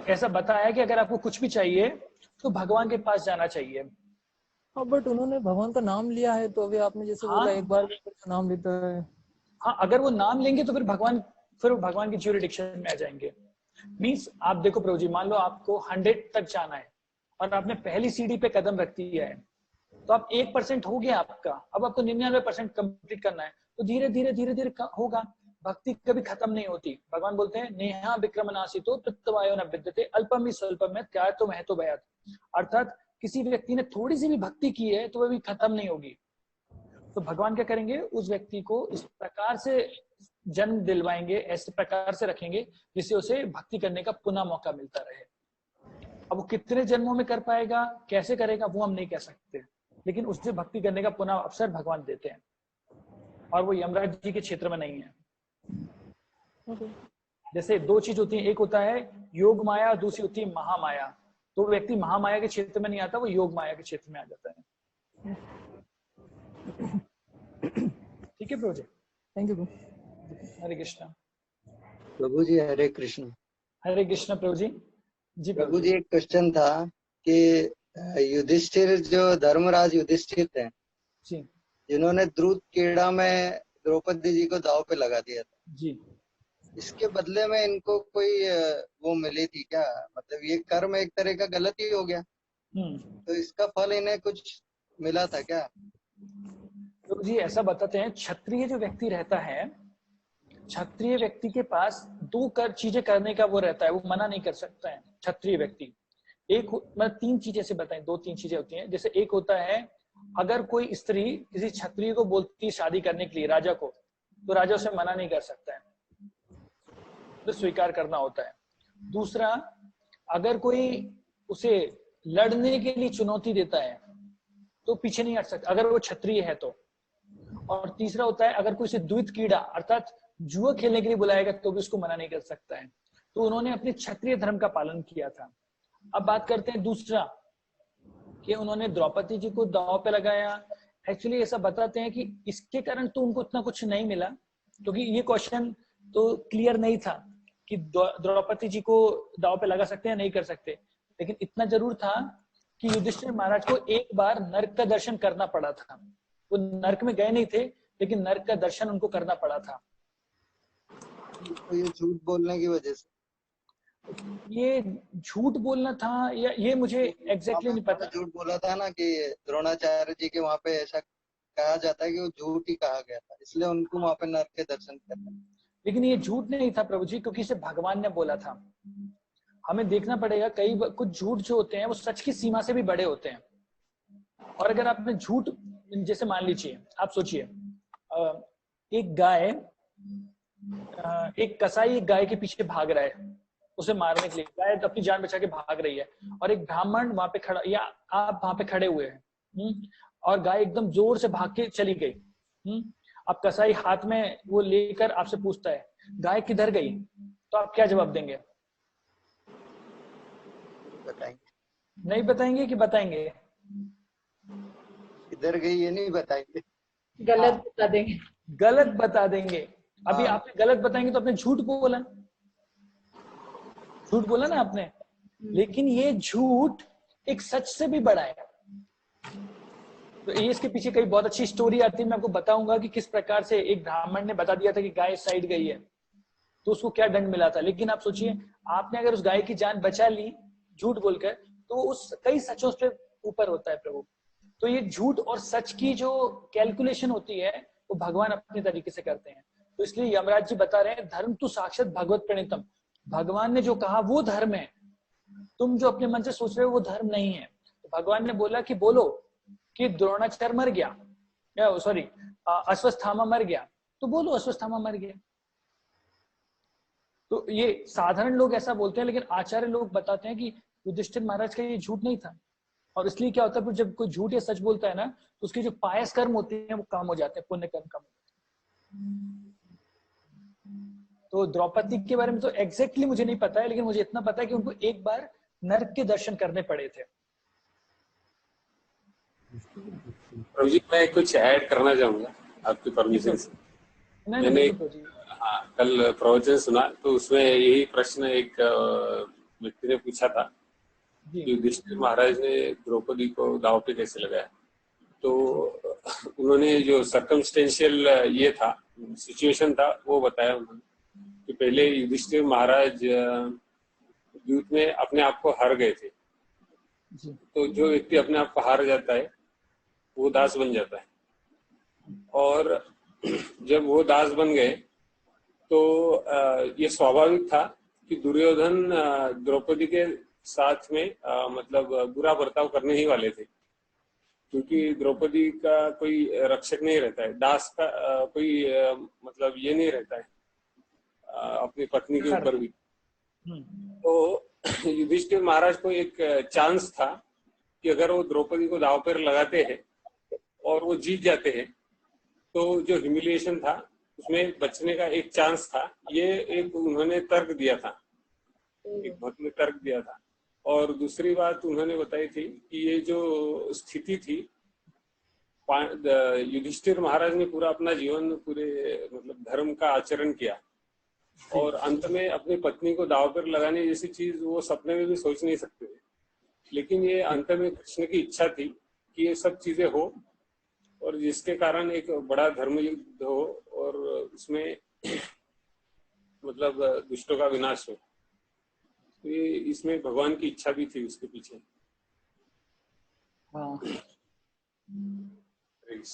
ऐसा बताया कि अगर आपको कुछ भी चाहिए तो भगवान के पास जाना चाहिए। हाँ बट उन्होंने भगवान का नाम लिया है, तो अभी आपने जैसे बोला एक बार नाम लेता है। हाँ अगर वो नाम लेंगे तो फिर भगवान की ज्यूरिडिक्शन में आ जाएंगे। मीन्स आप देखो प्रभु जी, मान लो आपको 100 तक जाना है और आपने पहली सीढ़ी पे कदम रख दिया है, तो आप 1% हो गया आपका, अब आपको 99% कंप्लीट करना है। तो धीरे धीरे होगा। भक्ति कभी खत्म नहीं होती। भगवान बोलते हैं नेहा विक्रमनासितो तत्वायो न विद्यते अल्पम ही स्वल्पम में त्यातो महतो भयात। अर्थात किसी व्यक्ति ने थोड़ी सी भी भक्ति की है तो वह भी खत्म नहीं होगी। तो भगवान क्या करेंगे, उस व्यक्ति को इस प्रकार से जन्म दिलवाएंगे, ऐसे प्रकार से रखेंगे जिससे उसे भक्ति करने का पुनः मौका मिलता रहे। अब वो कितने जन्मों में कर पाएगा, कैसे करेगा, वो हम नहीं कह सकते, लेकिन उससे भक्ति करने का पुनः अवसर भगवान देते हैं, और वो यमराज जी के क्षेत्र में नहीं है। जैसे दो चीज होती है, एक होता है योग माया, दूसरी होती है महामाया। तो व्यक्ति महामाया के क्षेत्र में नहीं आता, वो योग माया के क्षेत्र में आ जाता है। ठीक है प्रभु जी, थैंक यू। हरे कृष्णा। प्रभु जी हरे कृष्ण। हरे कृष्णा प्रभु जी। जी प्रभु जी एक क्वेश्चन था कि युधिष्ठिर जो धर्मराज युधिष्ठिर थे जी, जिन्होंने द्रुत क्रीड़ा में द्रौपदी जी को दाव पे लगा दिया था जी, इसके बदले में इनको कोई वो मिली थी क्या? मतलब ये कर्म एक तरह का गलत ही हो गया, तो इसका फल इन्हें कुछ मिला था क्या? तो जी ऐसा बताते हैं, क्षत्रिय जो व्यक्ति रहता है, क्षत्रिय व्यक्ति के पास दो चीजें करने का वो रहता है, वो मना नहीं कर सकता है क्षत्रिय व्यक्ति। एक मतलब 3 चीजें से बताएं, 2-3 चीजें होती हैं। जैसे एक होता है, अगर कोई स्त्री किसी क्षत्रिय को बोलती है शादी करने के लिए राजा को, तो राजा उसे मना नहीं कर सकता है, तो स्वीकार करना होता है। दूसरा, अगर कोई उसे लड़ने के लिए चुनौती देता है तो पीछे नहीं हट सकता, अगर वो क्षत्रिय है तो। और तीसरा होता है, अगर कोई उसे द्वित क्रीड़ा अर्थात जुआ खेलने के लिए बुलाएगा तो भी उसको मना नहीं कर सकता है। तो उन्होंने अपने क्षत्रिय धर्म का पालन किया था। अब बात करते हैं दूसरा, कि उन्होंने द्रौपदी जी को दांव पे लगाया। एक्चुअली ऐसा बताते हैं कि इसके कारण तो उनको इतना कुछ नहीं मिला, क्योंकि ये क्वेश्चन तो क्लियर नहीं था कि द्रौपदी जी को दांव पे लगा सकते हैं नहीं कर सकते। लेकिन इतना जरूर था कि युधिष्ठिर महाराज को एक बार नर्क का दर्शन करना पड़ा था। वो नर्क में गए नहीं थे, लेकिन नर्क का दर्शन उनको करना पड़ा था। तो ये झूठ बोलने की वजह से, ये झूठ बोलना था या ये मुझे एग्जैक्टली नहीं पता। झूठ बोला था ना कि द्रोणाचार्य जी के वहाँ पे ऐसा कहा जाता है कि वो झूठ ही कहा गया था, इसलिए उनको वहाँ पे नर्क के दर्शन करना। लेकिन ये झूठ नहीं था प्रभु जी, क्योंकि इसे भगवान ने बोला था। हमें देखना पड़ेगा, कई कुछ झूठ जो होते हैं वो सच की सीमा से भी बड़े होते हैं। और अगर आपने झूठ, जैसे मान लीजिए आप सोचिए, एक गाय, एक कसाई एक गाय के पीछे भाग रहा है उसे मारने के लिए, गाय अपनी जान बचा के भाग रही है, और एक ब्राह्मण वहां पे खड़ा, या आप वहां पे खड़े हुए हैं, और गाय एकदम जोर से भाग के चली गई। अब कसाई हाथ में वो लेकर आपसे पूछता है गाय किधर गई, तो आप क्या जवाब देंगे? बताएंगे। नहीं बताएंगे कि बताएंगे? इधर गई ये नहीं बताएंगे, गलत बता देंगे। गलत बता देंगे। अभी हाँ। आपने गलत बताएंगे तो आपने झूठ बोला, झूठ बोला ना आपने, लेकिन ये झूठ एक सच से भी बड़ा है। तो ये इसके पीछे कई बहुत अच्छी स्टोरी आती है, मैं आपको बताऊंगा कि किस प्रकार से एक ब्राह्मण ने बता दिया था कि गाय साइड गई है तो उसको क्या दंड मिला था। लेकिन आप सोचिए, आपने अगर उस गाय की जान बचा ली झूठ बोलकर, तो उस कई सचों से ऊपर होता है प्रभु। तो ये झूठ और सच की जो कैलकुलेशन होती है वो भगवान अपने तरीके से करते हैं। तो इसलिए यमराज जी बता रहे हैं, धर्म तो साक्षात भगवत प्रणीतम, भगवान ने जो कहा वो धर्म है, तुम जो अपने मन से सोच रहे हो वो धर्म नहीं है। तो भगवान ने बोला कि बोलो कि द्रोणाचार्य मर गया, या सॉरी अश्वत्थामा मर गया, तो बोलो अश्वत्थामा मर गया। तो ये साधारण लोग ऐसा बोलते हैं, लेकिन आचार्य लोग बताते हैं कि युधिष्ठिर महाराज का ये झूठ नहीं था। और इसलिए क्या होता है, जब कोई झूठ या सच बोलता है ना, तो उसके जो पायस कर्म होते हैं वो कम हो जाते हैं, पुण्य कर्म कम हो जाते हैं। तो द्रौपदी के बारे में तो एग्जैक्टली मुझे नहीं पता है, लेकिन मुझे इतना पता है कि उनको एक बार नरक के दर्शन करने पड़े थे। प्रभु जी, मैं कुछ ऐड करना चाहूंगा आपकी परमिशन से। मैंने कल प्रवचन सुना, तो उसमें यही प्रश्न एक व्यक्ति ने पूछा था, युधिष्ठिर महाराज ने द्रौपदी को दांव पे कैसे लगाया। तो उन्होंने जो सर्कमस्टेंशियल ये था, सिचुएशन था, वो बताया उन्होंने कि पहले युधिष्ठिर महाराज युद्ध में अपने आप को हार गए थे। तो जो व्यक्ति अपने आप को हार जाता है वो दास बन जाता है, और जब वो दास बन गए तो ये स्वाभाविक था कि दुर्योधन द्रौपदी के साथ में मतलब बुरा बर्ताव करने ही वाले थे, क्योंकि द्रौपदी का कोई रक्षक नहीं रहता है, दास का कोई मतलब ये नहीं रहता है अपनी पत्नी के ऊपर भी। तो युधिष्ठिर महाराज को एक चांस था कि अगर वो द्रौपदी को दांव पर लगाते हैं और वो जीत जाते हैं तो जो ह्यूमिलिएशन था उसमें बचने का एक चांस था। ये एक उन्होंने तर्क दिया था, एक मत में तर्क दिया था। और दूसरी बात उन्होंने बताई थी कि ये जो स्थिति थी, युधिष्ठिर महाराज ने पूरा अपना जीवन पूरे मतलब धर्म का आचरण किया, और अंत में अपनी पत्नी को दांव पर लगाने जैसी चीज वो सपने में भी सोच नहीं सकते थे। लेकिन ये अंत में कृष्ण की इच्छा थी कि ये सब चीजें हो, और जिसके कारण एक बड़ा धर्म युद्ध हो और उसमें मतलब दुष्टों का विनाश हो। तो ये इसमें भगवान की इच्छा भी थी उसके पीछे।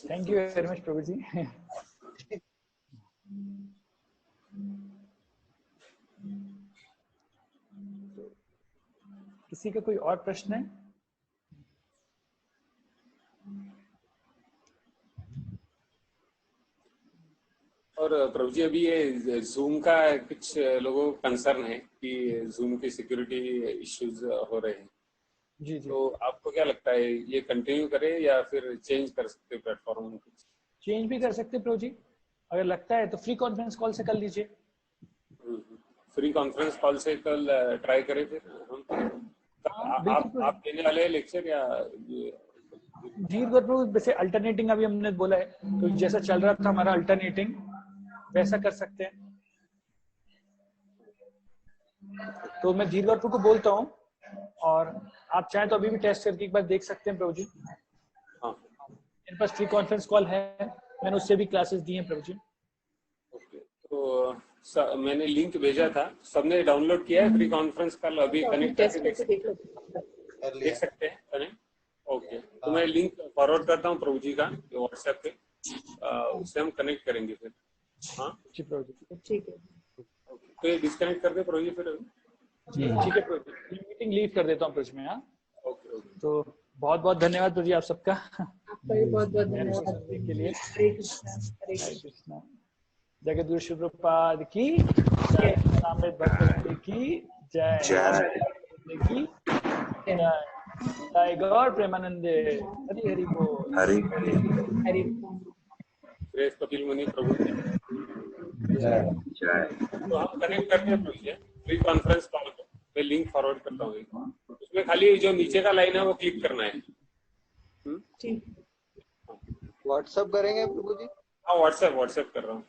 थैंक यू वेरी मच प्रभु जी। किसी का कोई और प्रश्न है? और प्रभु जी, अभी ये जूम का कुछ लोगों को कंसर्न है कि जूम की सिक्योरिटी इश्यूज हो रहे हैं। जी जी। तो आपको क्या लगता है, ये कंटिन्यू करें या फिर चेंज कर सकते हैं प्लेटफॉर्म? चेंज भी कर सकते हैं प्रभु जी, अगर लगता है तो फ्री कॉन्फ्रेंस कॉल से कर लीजिए। फ्री कॉन्फ्रेंस कॉल से कल ट्राई करें फिर हम। आप देने वाले हैं लेक्चर या धीर प्रभु? वैसे अल्टरनेटिंग अभी हमने बोला है, तो जैसा चल रहा था हमारा अल्टरनेटिंग वैसा कर सकते हैं। तो मैं धीर प्रभु को बोलता हूँ, और आप चाहें तो अभी भी टेस्ट करके एक बार देख सकते हैं प्रभु जी। हाँ, मेरे पास फ्री कॉन्फ्रेंस कॉल है, मैंने उससे भी क्लासेस दी हैं प्रभु जी। ओके, तो मैंने लिंक भेजा था, सबने डाउनलोड किया है फ्री कॉन्फ्रेंस कॉल? अभी कनेक्ट करके देख सकते हैं कनेक्ट। ओके, तो मैं लिंक फॉरवर्ड करता हूँ प्रभु जी का व्हाट्सएप पे, उससे हम कनेक्ट करेंगे फिर। हाँ जी प्रभु जी, ठीक है। तो ये डिस्कनेक्ट कर दे प्रभु जी फिर। ठीक है प्रभु जी, मीटिंग लीव कर देता हूँ प्रभु जी में। हाँ, ओके। तो बहुत बहुत धन्यवाद प्रभु जी आप सबका, आपका भी बहुत बहुत धन्यवाद के लिए। हरे कृष्णा। हरे कृष्णा। जगद्गुरु शिव प्रभुपाद की जय, अमृत भक्त की जय, की जय, जय गौर प्रेमानंदे। हरि हरि बोल। हरि। कपिल मुनि प्रभु। तो आप कनेक्ट करके फ्री कॉन्फ्रेंस कॉल को मैं लिंक फॉरवर्ड करता हूँ, उसमें खाली जो नीचे का लाइन है वो क्लिक करना है। ठीक। व्हाट्सएप करेंगे प्रभु जी? हाँ व्हाट्सएप कर रहा हूँ।